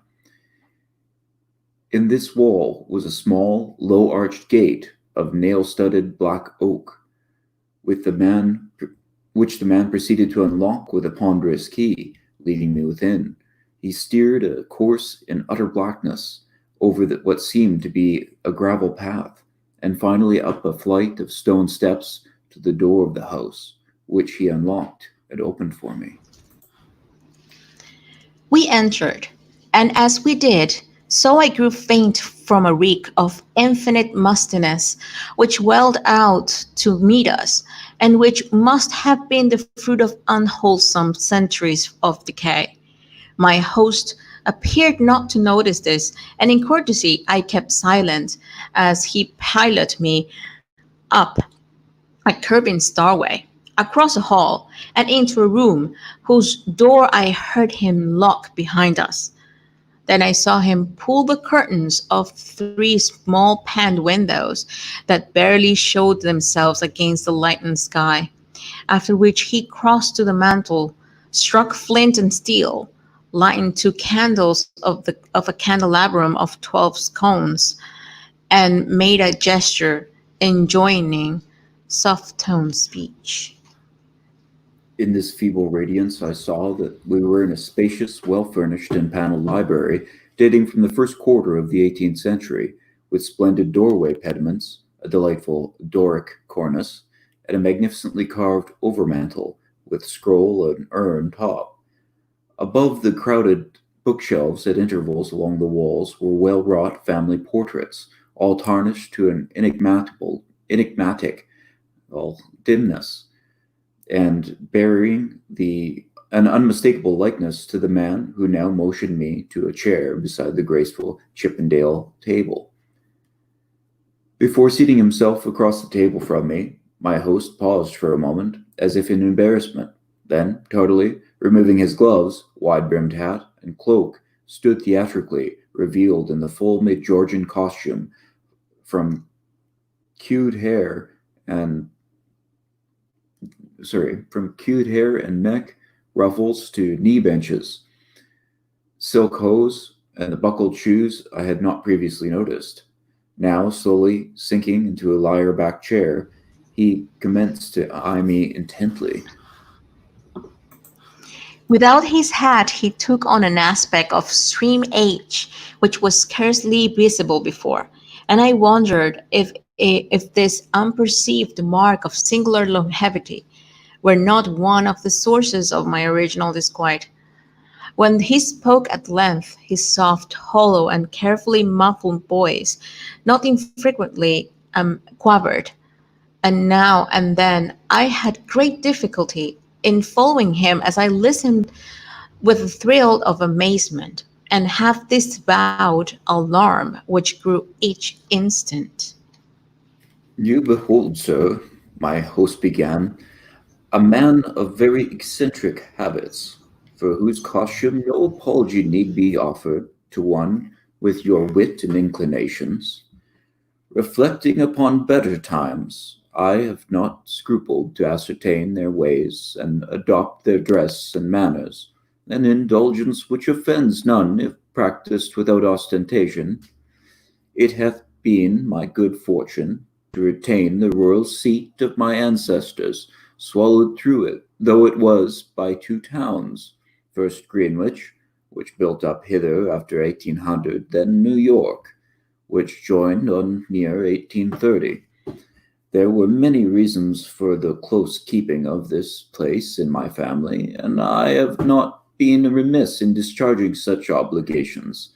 In this wall was a small, low-arched gate of nail-studded black oak, with the man which the man proceeded to unlock with a ponderous key, leading me within. He steered a course in utter blackness over what seemed to be a gravel path, and finally up a flight of stone steps to the door of the house, which he unlocked and opened for me. We entered, and as we did, so I grew faint from a reek of infinite mustiness which welled out to meet us, and which must have been the fruit of unwholesome centuries of decay. My host appeared not to notice this, and in courtesy I kept silent as he piloted me up a curving stairway, across a hall, and into a room whose door I heard him lock behind us. Then I saw him pull the curtains of three small paned windows that barely showed themselves against the lightened sky, after which he crossed to the mantel, struck flint and steel, lighted two candles of a candelabrum of 12 scones, and made a gesture enjoining soft-toned speech. In this feeble radiance, I saw that we were in a spacious, well furnished, and paneled library dating from the first quarter of the 18th century, with splendid doorway pediments, a delightful Doric cornice, and a magnificently carved overmantel with scroll and urn top. Above the crowded bookshelves at intervals along the walls were well wrought family portraits, all tarnished to an enigmatic dimness, and bearing an unmistakable likeness to the man who now motioned me to a chair beside the graceful Chippendale table. Before seating himself across the table from me, my host paused for a moment, as if in embarrassment. Then, tardily removing his gloves, wide-brimmed hat, and cloak, stood theatrically revealed in the full mid-Georgian costume, from queued hair and from queued hair and neck ruffles to knee benches, silk hose, and the buckled shoes I had not previously noticed. Now, slowly sinking into a lyre-backed chair, he commenced to eye me intently. Without his hat, he took on an aspect of extreme age, which was scarcely visible before, and I wondered if this unperceived mark of singular longevity were not one of the sources of my original disquiet. When he spoke at length, his soft, hollow, and carefully muffled voice not infrequently quavered, and now and then I had great difficulty in following him as I listened with a thrill of amazement and half disavowed alarm which grew each instant. You behold, sir, my host began, a man of very eccentric habits, for whose costume no apology need be offered to one with your wit and inclinations. Reflecting upon better times, I have not scrupled to ascertain their ways and adopt their dress and manners, an indulgence which offends none if practiced without ostentation. It hath been my good fortune to retain the royal seat of my ancestors, swallowed through it, though it was by two towns, first Greenwich, which built up hither after 1800, then New York, which joined on near 1830. There were many reasons for the close keeping of this place in my family, and I have not been remiss in discharging such obligations.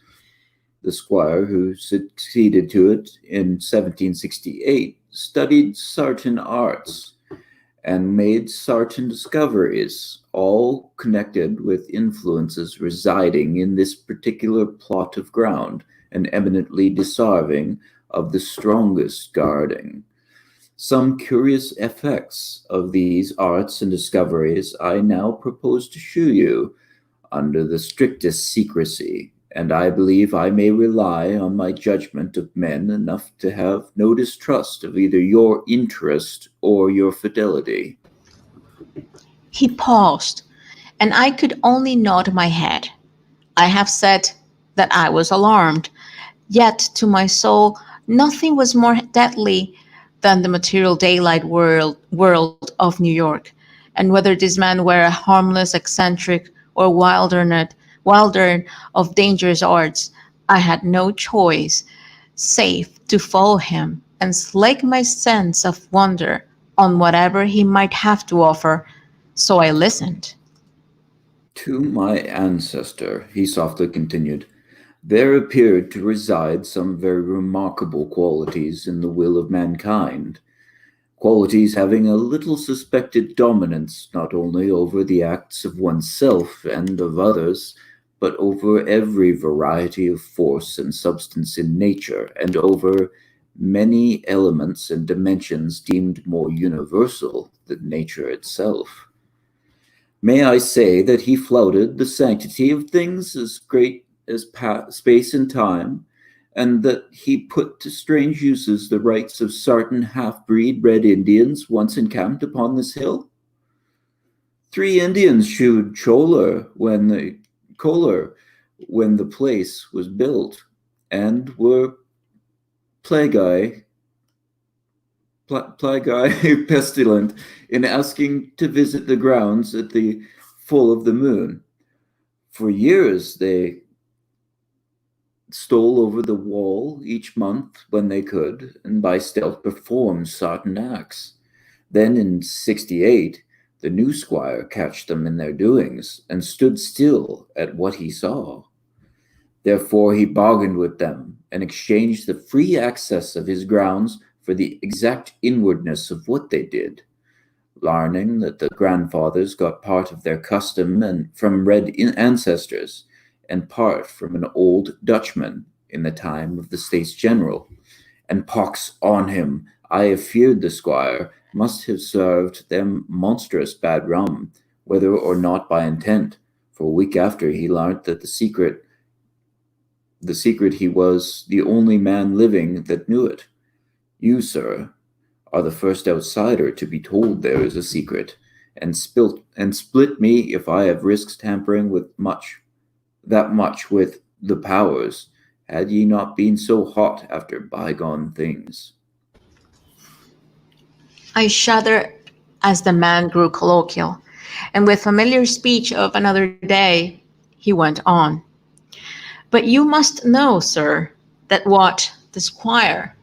The squire who succeeded to it in 1768 studied certain arts and made certain discoveries, all connected with influences residing in this particular plot of ground and eminently deserving of the strongest guarding. Some curious effects of these arts and discoveries I now propose to shew you under the strictest secrecy, and I believe I may rely on my judgment of men enough to have no distrust of either your interest or your fidelity. He paused, and I could only nod my head. I have said that I was alarmed, yet to my soul nothing was more deadly than the material daylight world of New York. And whether this man were a harmless eccentric or wilder of dangerous arts, I had no choice save to follow him and slake my sense of wonder on whatever he might have to offer. So I listened. To my ancestor, he softly continued, there appeared to reside some very remarkable qualities in the will of mankind, qualities having a little suspected dominance not only over the acts of oneself and of others, but over every variety of force and substance in nature, and over many elements and dimensions deemed more universal than nature itself. May I say that he flouted the sanctity of things as great as space and time, and that he put to strange uses the rights of certain half-breed red Indians once encamped upon this hill? 3 Indians chewed choler when the place was built, and were plaguei pestilent in asking to visit the grounds at the full of the moon. For years they stole over the wall each month when they could, and by stealth performed certain acts. Then in 68, the new squire catched them in their doings, and stood still at what he saw. Therefore he bargained with them, and exchanged the free access of his grounds for the exact inwardness of what they did, learning that the grandfathers got part of their custom and from ancestors, and part from an old Dutchman in the time of the States General. And pox on him, I have feared the squire must have served them monstrous bad rum, whether or not by intent, for a week after he learnt that the secret he was the only man living that knew it. You, sir, are the first outsider to be told there is a secret, and split me if I have risked tampering with that much with the powers, had ye not been so hot after bygone things. I shuddered as the man grew colloquial, and with familiar speech of another day, he went on. But you must know, sir, that what the squire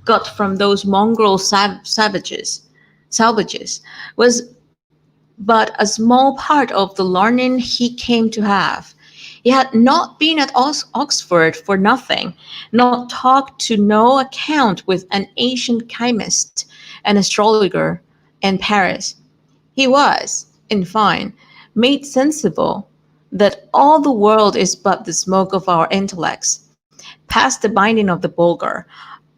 got from those mongrel salvages, was but a small part of the learning he came to have. He had not been at Oxford for nothing, not talked to no account with an ancient chemist and astrologer in Paris. He was, in fine, made sensible that all the world is but the smoke of our intellects, past the binding of the vulgar,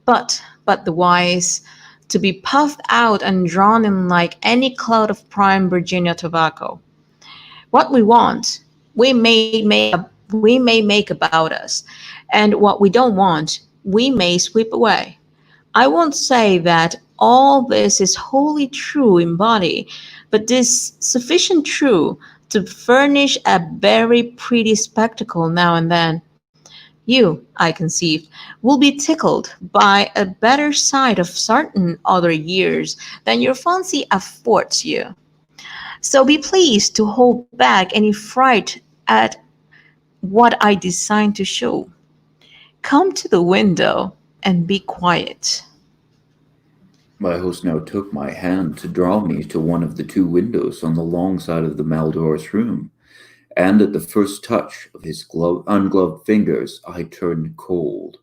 but the wise, to be puffed out and drawn in like any cloud of prime Virginia tobacco. What we want, we may make about us, and what we don't want, we may sweep away. I won't say that all this is wholly true in body, but 'tis sufficient true to furnish a very pretty spectacle now and then. You, I conceive, will be tickled by a better sight of certain other years than your fancy affords you. So be pleased to hold back any fright at what I design to show. Come to the window and be quiet. My host now took my hand to draw me to one of the two windows on the long side of the Maldor's room, and at the first touch of his ungloved fingers I turned cold.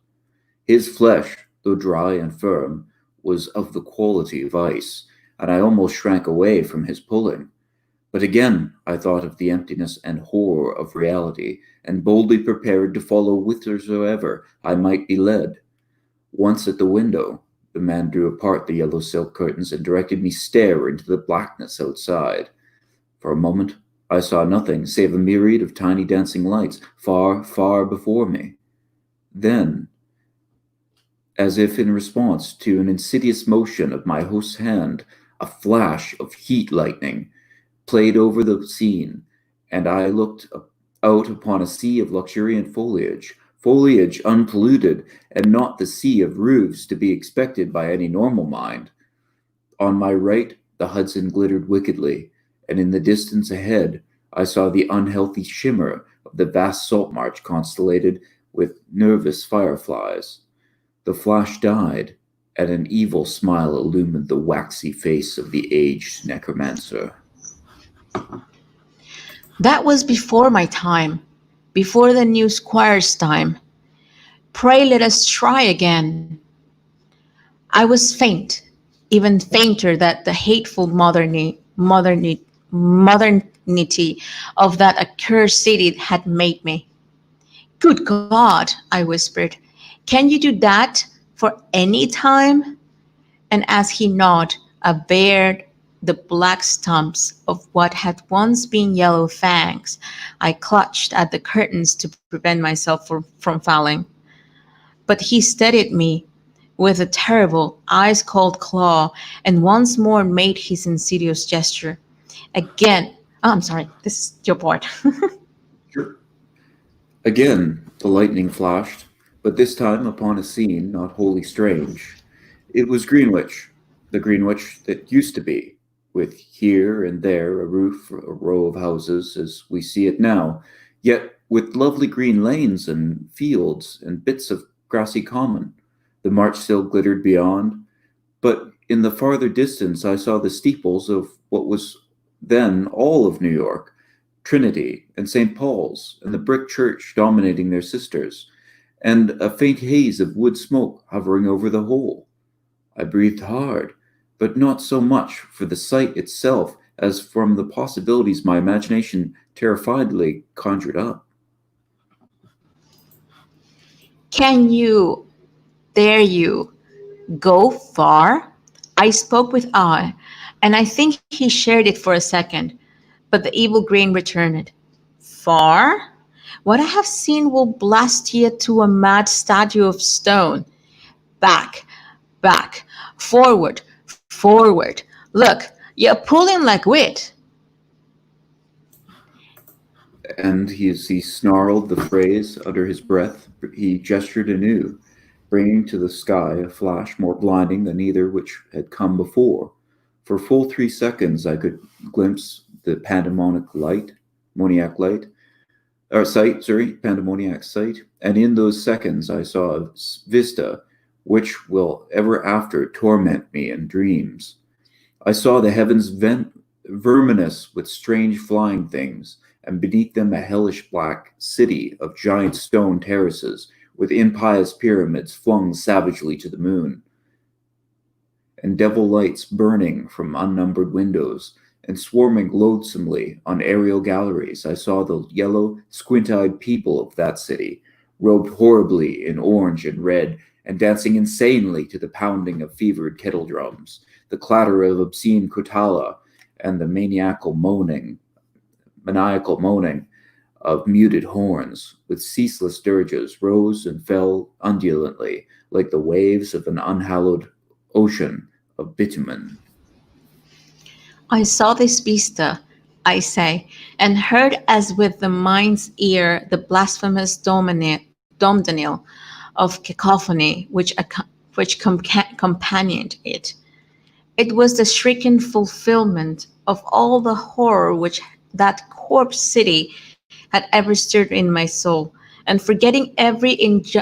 His flesh, though dry and firm, was of the quality of ice, and I almost shrank away from his pulling. But again I thought of the emptiness and horror of reality, and boldly prepared to follow whithersoever I might be led. Once at the window, the man drew apart the yellow silk curtains and directed me stare into the blackness outside. For a moment I saw nothing save a myriad of tiny dancing lights far, far before me. Then, as if in response to an insidious motion of my host's hand, a flash of heat lightning played over the scene, and I looked out upon a sea of luxuriant foliage, foliage unpolluted, and not the sea of roofs to be expected by any normal mind. On my right, the Hudson glittered wickedly, and in the distance ahead, I saw the unhealthy shimmer of the vast salt marsh constellated with nervous fireflies. The flash died, and an evil smile illumined the waxy face of the aged necromancer. That was before my time, before the new squire's time. Pray let us try again. I was faint, even fainter than the hateful modernity of that accursed city had made me. Good God, I whispered, can you do that for any time? And as he nodded, I bared the black stumps of what had once been yellow fangs. I clutched at the curtains to prevent myself from falling. But he steadied me with a terrible, ice cold claw and once more made his insidious gesture. Again, oh, I'm sorry, this is your part. Sure. Again the lightning flashed, but this time upon a scene not wholly strange. It was Greenwich, the Greenwich that used to be, with here and there a roof, a row of houses as we see it now, yet with lovely green lanes and fields and bits of grassy common. The March still glittered beyond, but in the farther distance I saw the steeples of what was then all of New York, Trinity and St. Paul's, and the brick church dominating their sisters, and a faint haze of wood smoke hovering over the whole. I breathed hard, but not so much for the sight itself as from the possibilities my imagination terrifiedly conjured up. Can you, dare you, go far? I spoke with awe, and I think he shared it for a second, but the evil grin returned. Far? What I have seen will blast ye to a mad statue of stone. Back, back, forward, forward. Look, you're pulling like wit. And as he snarled the phrase under his breath, he gestured anew, bringing to the sky a flash more blinding than either which had come before. For full 3 seconds I could glimpse the pandemoniac sight, and in those seconds I saw a vista which will ever after torment me in dreams. I saw the heavens verminous with strange flying things, and beneath them a hellish black city of giant stone terraces, with impious pyramids flung savagely to the moon, and devil lights burning from unnumbered windows, and swarming loathsomely on aerial galleries. I saw the yellow, squint-eyed people of that city, robed horribly in orange and red, and dancing insanely to the pounding of fevered kettle drums, the clatter of obscene kotala, and the maniacal moaning of muted horns, with ceaseless dirges, rose and fell undulantly, like the waves of an unhallowed ocean of bitumen. I saw this vista, I say, and heard as with the mind's ear the blasphemous domdaniel of cacophony which companioned it. It was the shrieking fulfillment of all the horror which that corpse city had ever stirred in my soul, and forgetting every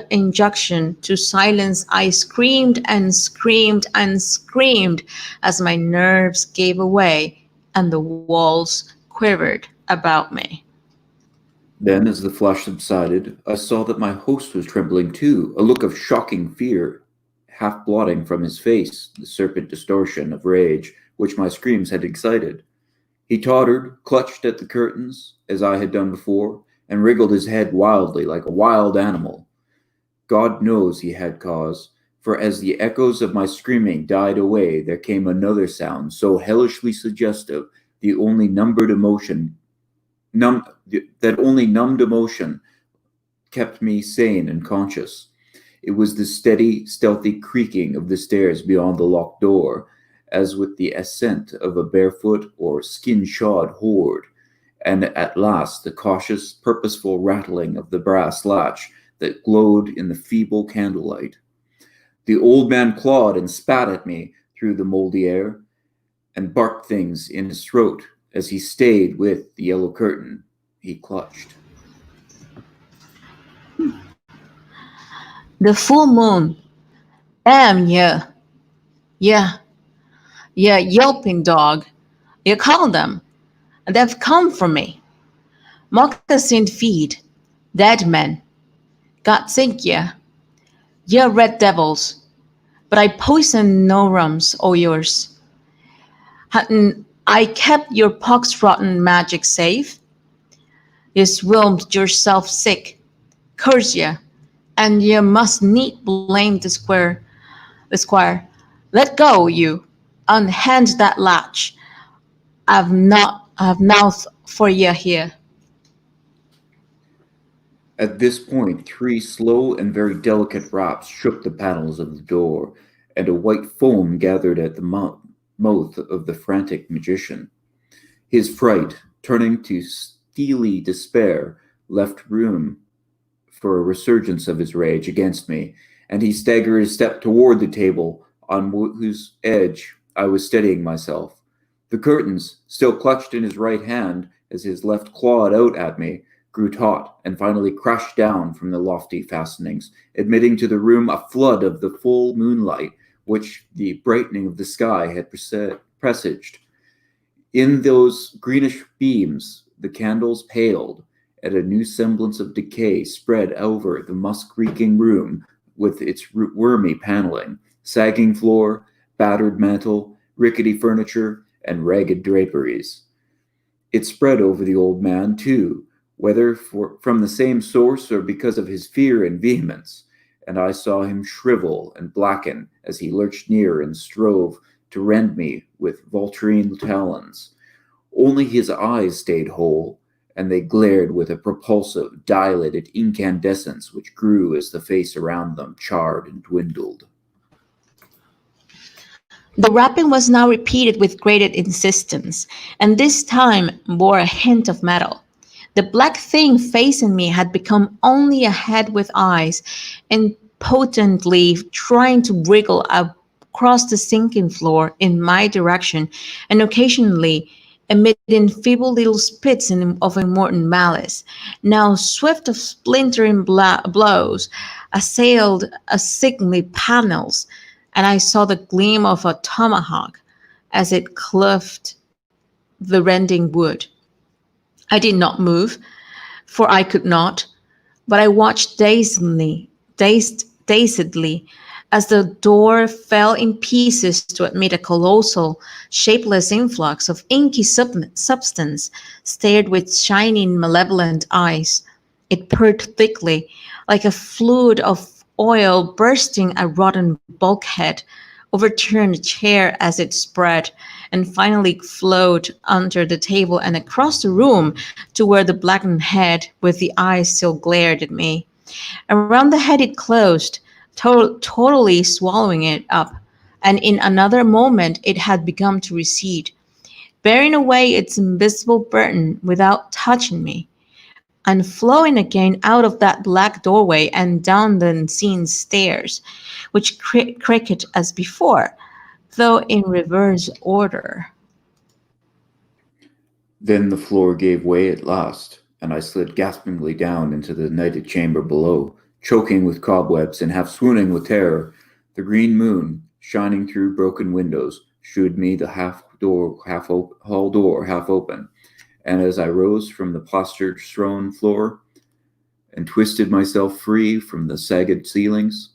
injunction to silence, I screamed and screamed and screamed as my nerves gave away and the walls quivered about me. Then, as the flush subsided, I saw that my host was trembling too, a look of shocking fear half blotting from his face the serpent distortion of rage which my screams had excited. He tottered, clutched at the curtains, as I had done before, and wriggled his head wildly like a wild animal. God knows he had cause, for as the echoes of my screaming died away, there came another sound so hellishly suggestive, the only numbered emotion, num- that only numbed emotion kept me sane and conscious. It was the steady, stealthy creaking of the stairs beyond the locked door, as with the ascent of a barefoot or skin-shod horde, and at last the cautious, purposeful rattling of the brass latch that glowed in the feeble candlelight. The old man clawed and spat at me through the moldy air, and barked things in his throat as he stayed with the yellow curtain he clutched. The full moon. Damn, yeah, yeah, yeah, yelping dog. You call them. They've come for me. Moccasined feet. Dead men. God sink ye. Ye red devils. But I poisoned no rums o' yours. Hadn't I kept your pox-rotten magic safe? Ye swilmed yourself sick. Curse ye. And ye must need blame the squire. Let go, you. Unhand that latch. I've nought for ye here. At this point, three slow and very delicate raps shook the panels of the door, and a white foam gathered at the mouth of the frantic magician. His fright, turning to steely despair, left room for a resurgence of his rage against me, and he staggered a step toward the table on whose edge I was steadying myself. The curtains, still clutched in his right hand as his left clawed out at me, grew taut and finally crashed down from the lofty fastenings, admitting to the room a flood of the full moonlight which the brightening of the sky had presaged. In those greenish beams, the candles paled, and a new semblance of decay spread over the musk-reeking room with its wormy paneling, sagging floor, battered mantel, rickety furniture, and ragged draperies. It spread over the old man, too, whether from the same source or because of his fear and vehemence, and I saw him shrivel and blacken as he lurched near and strove to rend me with vulturine talons. Only his eyes stayed whole, and they glared with a propulsive, dilated incandescence which grew as the face around them charred and dwindled. The rapping was now repeated with greater insistence, and this time bore a hint of metal. The black thing facing me had become only a head with eyes, impotently trying to wriggle across the sinking floor in my direction, and occasionally emitting feeble little spits of immortal malice. Now swift of splintering blows assailed a sickly panels, and I saw the gleam of a tomahawk as it cleft the rending wood. I did not move, for I could not, but I watched dazedly, as the door fell in pieces to admit a colossal, shapeless influx of inky substance, stared with shining, malevolent eyes. It purred thickly, like a fluid of oil bursting a rotten bulkhead, overturned a chair as it spread, and finally flowed under the table and across the room to where the blackened head with the eyes still glared at me. Around the head it closed, totally swallowing it up, and in another moment it had begun to recede, bearing away its invisible burden without touching me. and flowing again out of that black doorway and down the unseen stairs, which cricket as before, though in reverse order. Then the floor gave way at last, and I slid gaspingly down into the nighted chamber below, choking with cobwebs and half swooning with terror. The green moon, shining through broken windows, shewed me the hall door half open, and as I rose from the plastered strewn floor and twisted myself free from the sagged ceilings,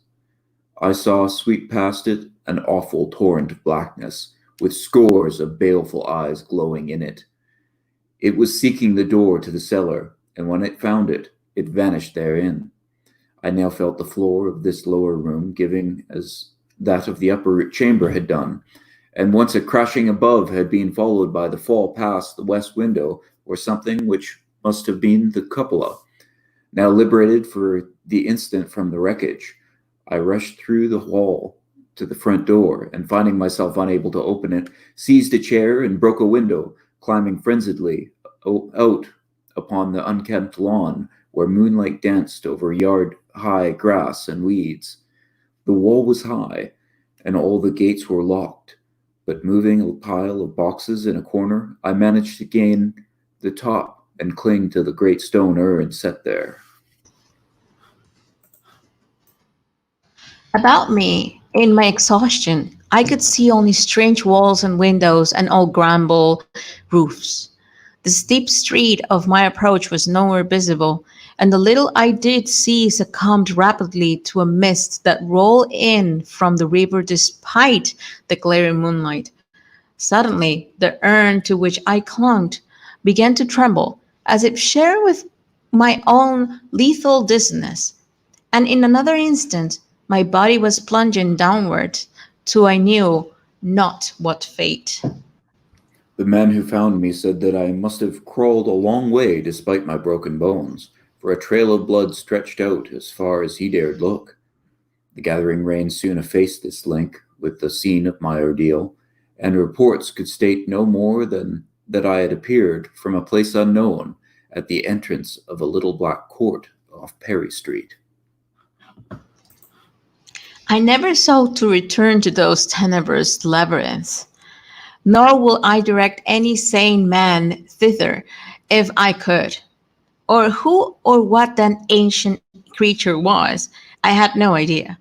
I saw sweep past it an awful torrent of blackness, with scores of baleful eyes glowing in it. It was seeking the door to the cellar, and when it found it, it vanished therein. I now felt the floor of this lower room giving as that of the upper chamber had done, and once a crashing above had been followed by the fall past the west window, or something which must have been the cupola. Now liberated for the instant from the wreckage, I rushed through the hall to the front door, and finding myself unable to open it, seized a chair and broke a window, climbing frenziedly out upon the unkempt lawn where moonlight danced over yard-high grass and weeds. The wall was high, and all the gates were locked, but moving a pile of boxes in a corner, I managed to gain the top and cling to the great stone urn set there. About me, in my exhaustion, I could see only strange walls and windows and old bramble roofs. The steep street of my approach was nowhere visible, and the little I did see succumbed rapidly to a mist that rolled in from the river despite the glaring moonlight. Suddenly, the urn to which I clung began to tremble, as if shared with my own lethal dizziness, and in another instant my body was plunging downward to I knew not what fate. The man who found me said that I must have crawled a long way despite my broken bones, for a trail of blood stretched out as far as he dared look. The gathering rain soon effaced this link with the scene of my ordeal, and reports could state no more than that I had appeared from a place unknown at the entrance of a little black court off Perry Street. I never sought to return to those tenebrous labyrinths, nor will I direct any sane man thither if I could. Or who or what that ancient creature was, I had no idea.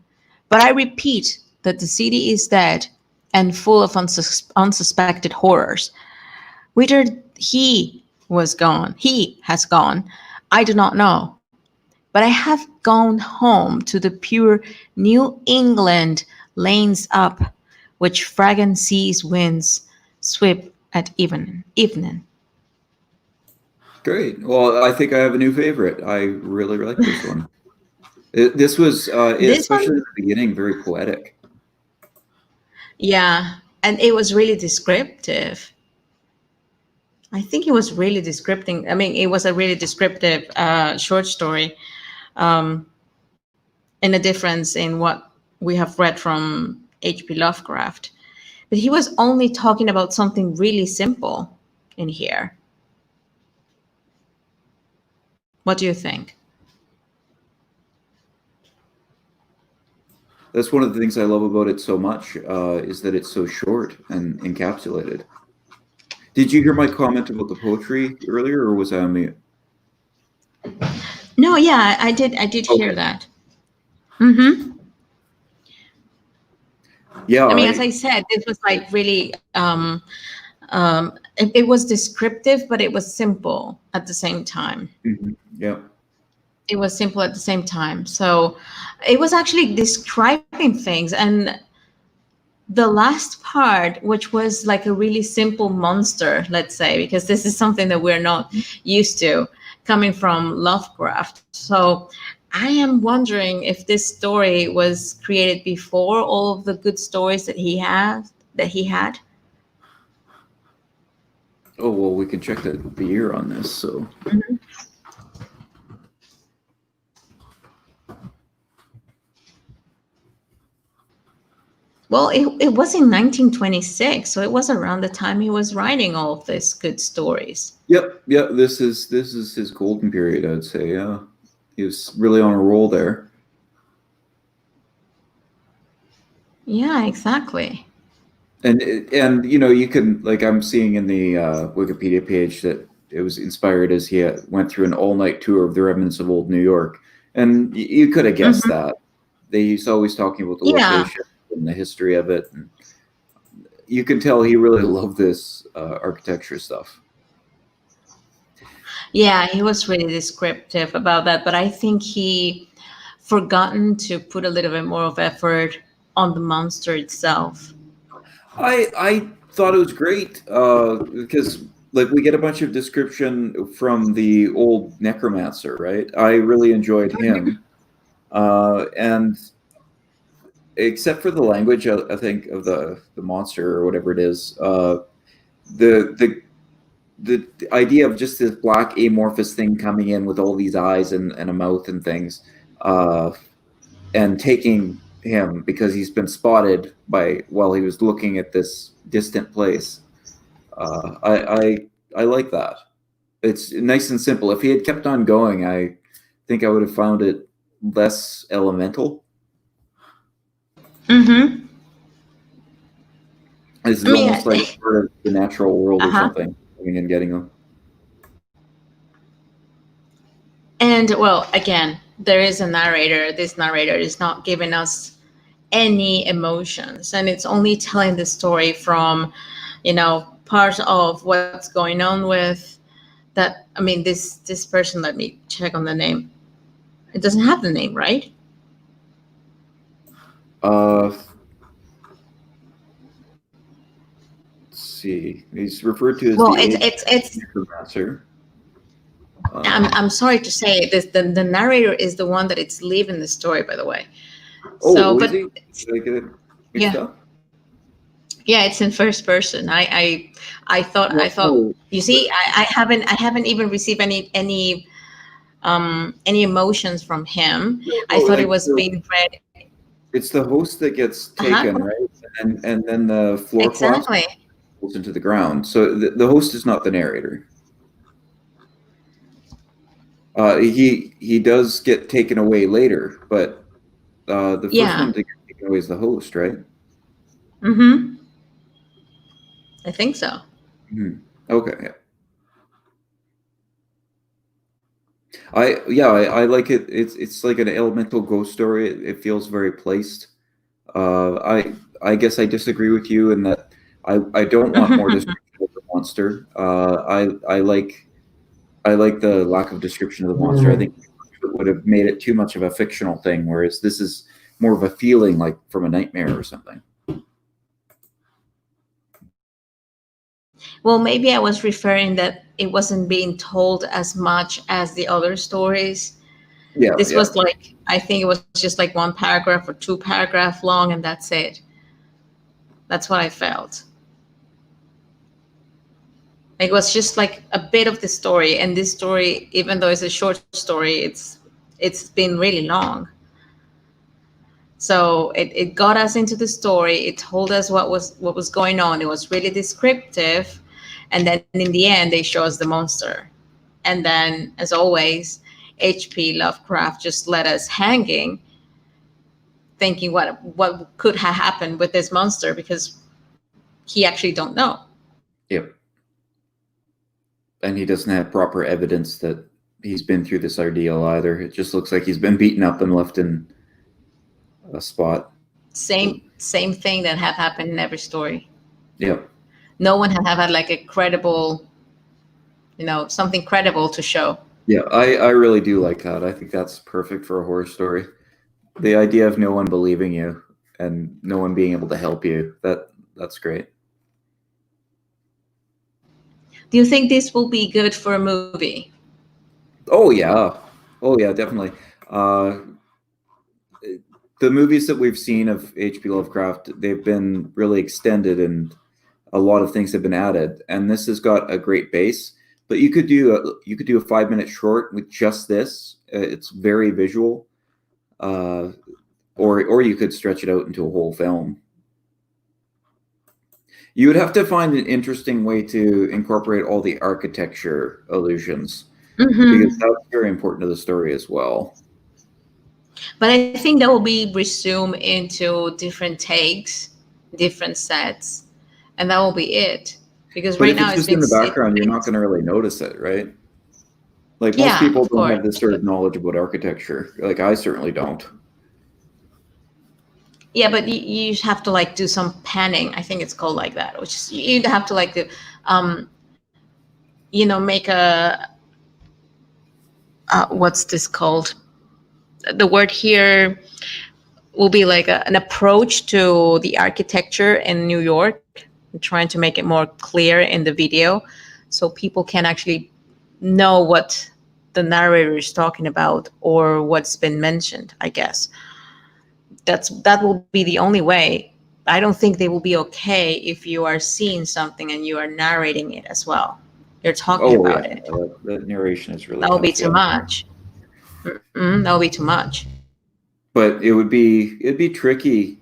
But I repeat that the city is dead and full of unsuspected horrors. Whither he has gone, I do not know. But I have gone home to the pure New England lanes up, which fragrant seas winds sweep at evening. Great. Well, I think I have a new favorite. I really like this one. This was, This especially one, at the beginning, very poetic. yeah, and it was really descriptive. I think it was really descripting. I mean, it was a really descriptive short story, um, in a difference in what we have read from H.P. Lovecraft. But he was only talking about something really simple in here. What do you think? That's one of the things I love about it so much, is that it's so short and encapsulated. Did you hear my comment about the poetry earlier, or was I on mute? No, yeah, I did. I did hear Okay. that. Mm-hmm. Yeah, I mean, as I said, this was like really. It was descriptive, but it was simple at the same time. yeah. It was simple at the same time. So it was actually describing things. And the last part, which was like a really simple monster, let's say, because this is something that we're not used to coming from Lovecraft. So I am wondering if this story was created before all of the good stories that he had. Oh, well, we can check the year on this. So, Well, it was in 1926, so it was around the time he was writing all of these good stories. Yep, yep. This is his golden period, I'd say. Yeah, he was really on a roll there. Yeah, exactly. And you can, like, I'm seeing in the Wikipedia page that it was inspired as he went through an all night tour of the remnants of old New York, and you could have guessed Hmm. that. He's always talking about the Yeah, location and the history of it, and you can tell he really loved this architecture stuff. yeah, he was really descriptive about that, but I think he forgotten to put a little bit more of effort on the monster itself. I thought it was great because, like, we get a bunch of description from the old necromancer, right? I really enjoyed him, and except for the language, I think, of the monster or whatever it is, the the the idea of just this black amorphous thing coming in with all these eyes and a mouth and things, uh, and taking him because he's been spotted by while he was looking at this distant place. I like that. It's nice and simple. If he had kept on going, I think I would have found it less elemental. Mm-hmm. This I is mean, almost like part of the natural world or uh-huh. something, coming and getting them. And well, again, there is a narrator. This narrator is not giving us any emotions, and it's only telling the story from, part of what's going on with that. I mean, this person. Let me check on the name. It doesn't have the name, right? Uh, let's see. He's referred to as Well, the it's. necromancer. Uh, I'm sorry to say this. The narrator is the one that it's leaving the story, by the way. So, oh, is but he? Did I get it mixed yeah, up? yeah, it's in first person. I No, thought. no. You see, I haven't even received any emotions from him. No, I no, thought it like was being read. it's the host that gets Uh-huh. taken, right? And then the floor cloth Exactly. falls into the ground. So the host is not the narrator. He does get taken away later, but the first Yeah. one to get taken away is the host, right? Mm-hmm. I think so. Hmm. Okay. Yeah. I like it. It's like an elemental ghost story. It feels very placed. I guess I disagree with you in that I don't want more description of the monster. I like the lack of description of the monster. I think it would have made it too much of a fictional thing, whereas this is more of a feeling like from a nightmare or something. Well, maybe I was referring that it wasn't being told as much as the other stories. Yeah, This yeah, was like, I think it was just like one paragraph or two paragraph long, and that's it. That's what I felt. Like, it was just like a bit of the story, and this story, even though it's a short story, it's been really long. So it got us into the story. It told us what was going on. It was really descriptive, and then in the end, they show us the monster. And then, as always, H.P. Lovecraft just let us hanging, thinking what could have happened with this monster because he actually don't know. yep. And he doesn't have proper evidence that he's been through this ordeal either. It just looks like he's been beaten up and left in a spot. Same thing that have happened in every story. Yep. No one have had like a credible, something credible to show. Yeah, I really do like that. I think that's perfect for a horror story. The idea of no one believing you and no one being able to help you, that's great. Do you think this will be good for a movie? Oh yeah. Oh yeah, definitely. Uh, the movies that we've seen of H.P. Lovecraft, they've been really extended and a lot of things have been added. And this has got a great base. But you could do a 5 minute short with just this. It's very visual, or you could stretch it out into a whole film. You would have to find an interesting way to incorporate all the architecture illusions because Hmm. that's very important to the story as well. But I think that will be resumed into different takes, different sets, and that will be it. Because But right if now it's just in the it's background, you're been, not going to really notice it, right? Like most yeah, people of don't course. have this sort of knowledge about architecture. Like I certainly don't. Yeah, but you have to like do some panning. I think it's called like that, which is you have to like do, um, make what's this called? The word here will be like an approach to the architecture in New York, trying to make it more clear in the video, so people can actually know what the narrator is talking about or what's been mentioned. I guess that will be the only way. I don't think they will be okay if you are seeing something and you are narrating it as well. You're talking Oh yeah, about it. that narration is really That will be tough. too Yeah, much. That will be too much. but it'd be tricky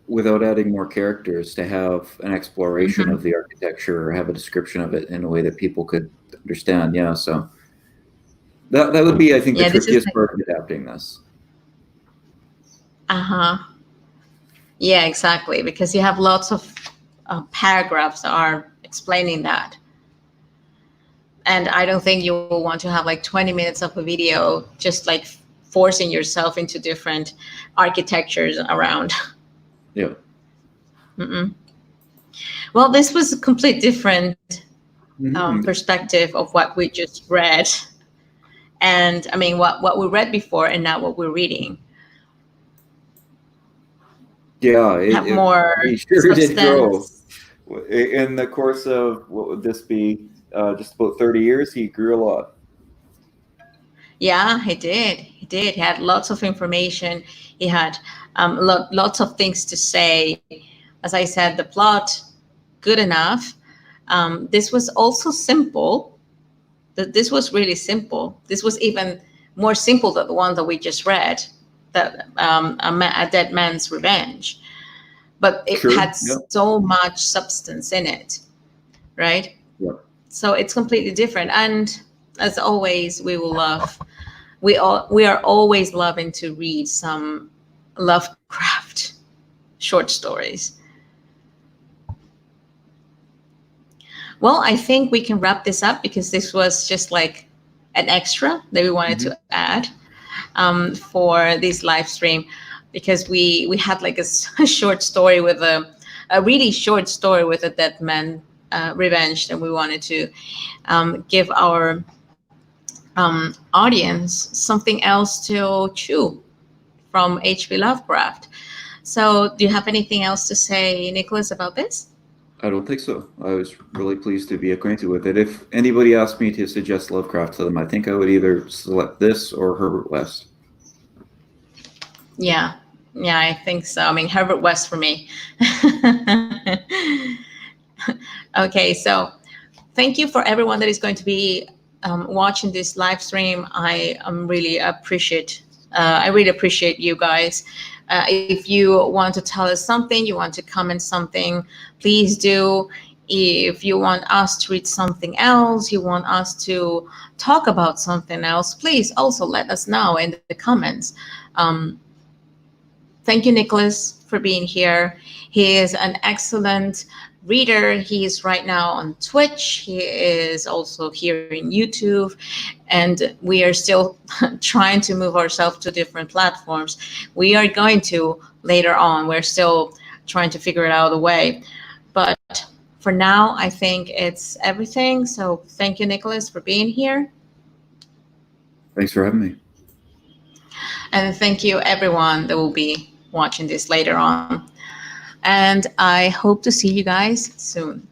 without adding more characters to have an exploration of Hmm. the architecture or have a description of it in a way that people could understand. Yeah, so that would be, I think, the Yeah, this is trickiest like, part of adapting this. uh-huh. Yeah, exactly. Because you have lots of paragraphs that are explaining that. And I don't think you will want to have like 20 minutes of a video just like forcing yourself into different architectures around. Yeah. Mm-mm. Well, this was a complete different Mhm. perspective of what we just read. And I mean, what we read before and now what we're reading Yeah, have more we sure did grow. substance. In the course of, what would this be, just about 30 years, he grew a lot. Yeah, he did. He did. He had lots of information. He had lots of things to say. As I said, the plot, good enough. This was also simple. This was really simple. This was even more simple than the one that we just read, that a dead man's revenge. But it Sure. had Yeah. so much substance in it, right? Yeah. So it's completely different. And as always, we are always loving to read some Lovecraft short stories. Well, I think we can wrap this up because this was just like an extra that we wanted Hmm. to add for this live stream, because we had like a short story with a really short story with a dead man revenge, and we wanted to give our audience something else to chew from H.P. Lovecraft. So, do you have anything else to say, Nicholas, about this? I don't think so. I was really pleased to be acquainted with it. If anybody asked me to suggest Lovecraft to them, I think I would either select this or Herbert West. Yeah, yeah, I think so. I mean, Herbert West for me. Okay, so thank you for everyone that is going to be watching this live stream. I really appreciate you guys. If you want to tell us something, you want to comment something, please do. If you want us to read something else, you want us to talk about something else, please also let us know in the comments. Um, Thank you, Nicholas, for being here. He is an excellent reader. He is right now on Twitch. He is also here in YouTube. And we are still trying to move ourselves to different platforms. We are going to later on. We're still trying to figure it out a way. But for now, I think it's everything. So thank you, Nicholas, for being here. Thanks for having me. And thank you, everyone that will be watching this later on. And I hope to see you guys soon.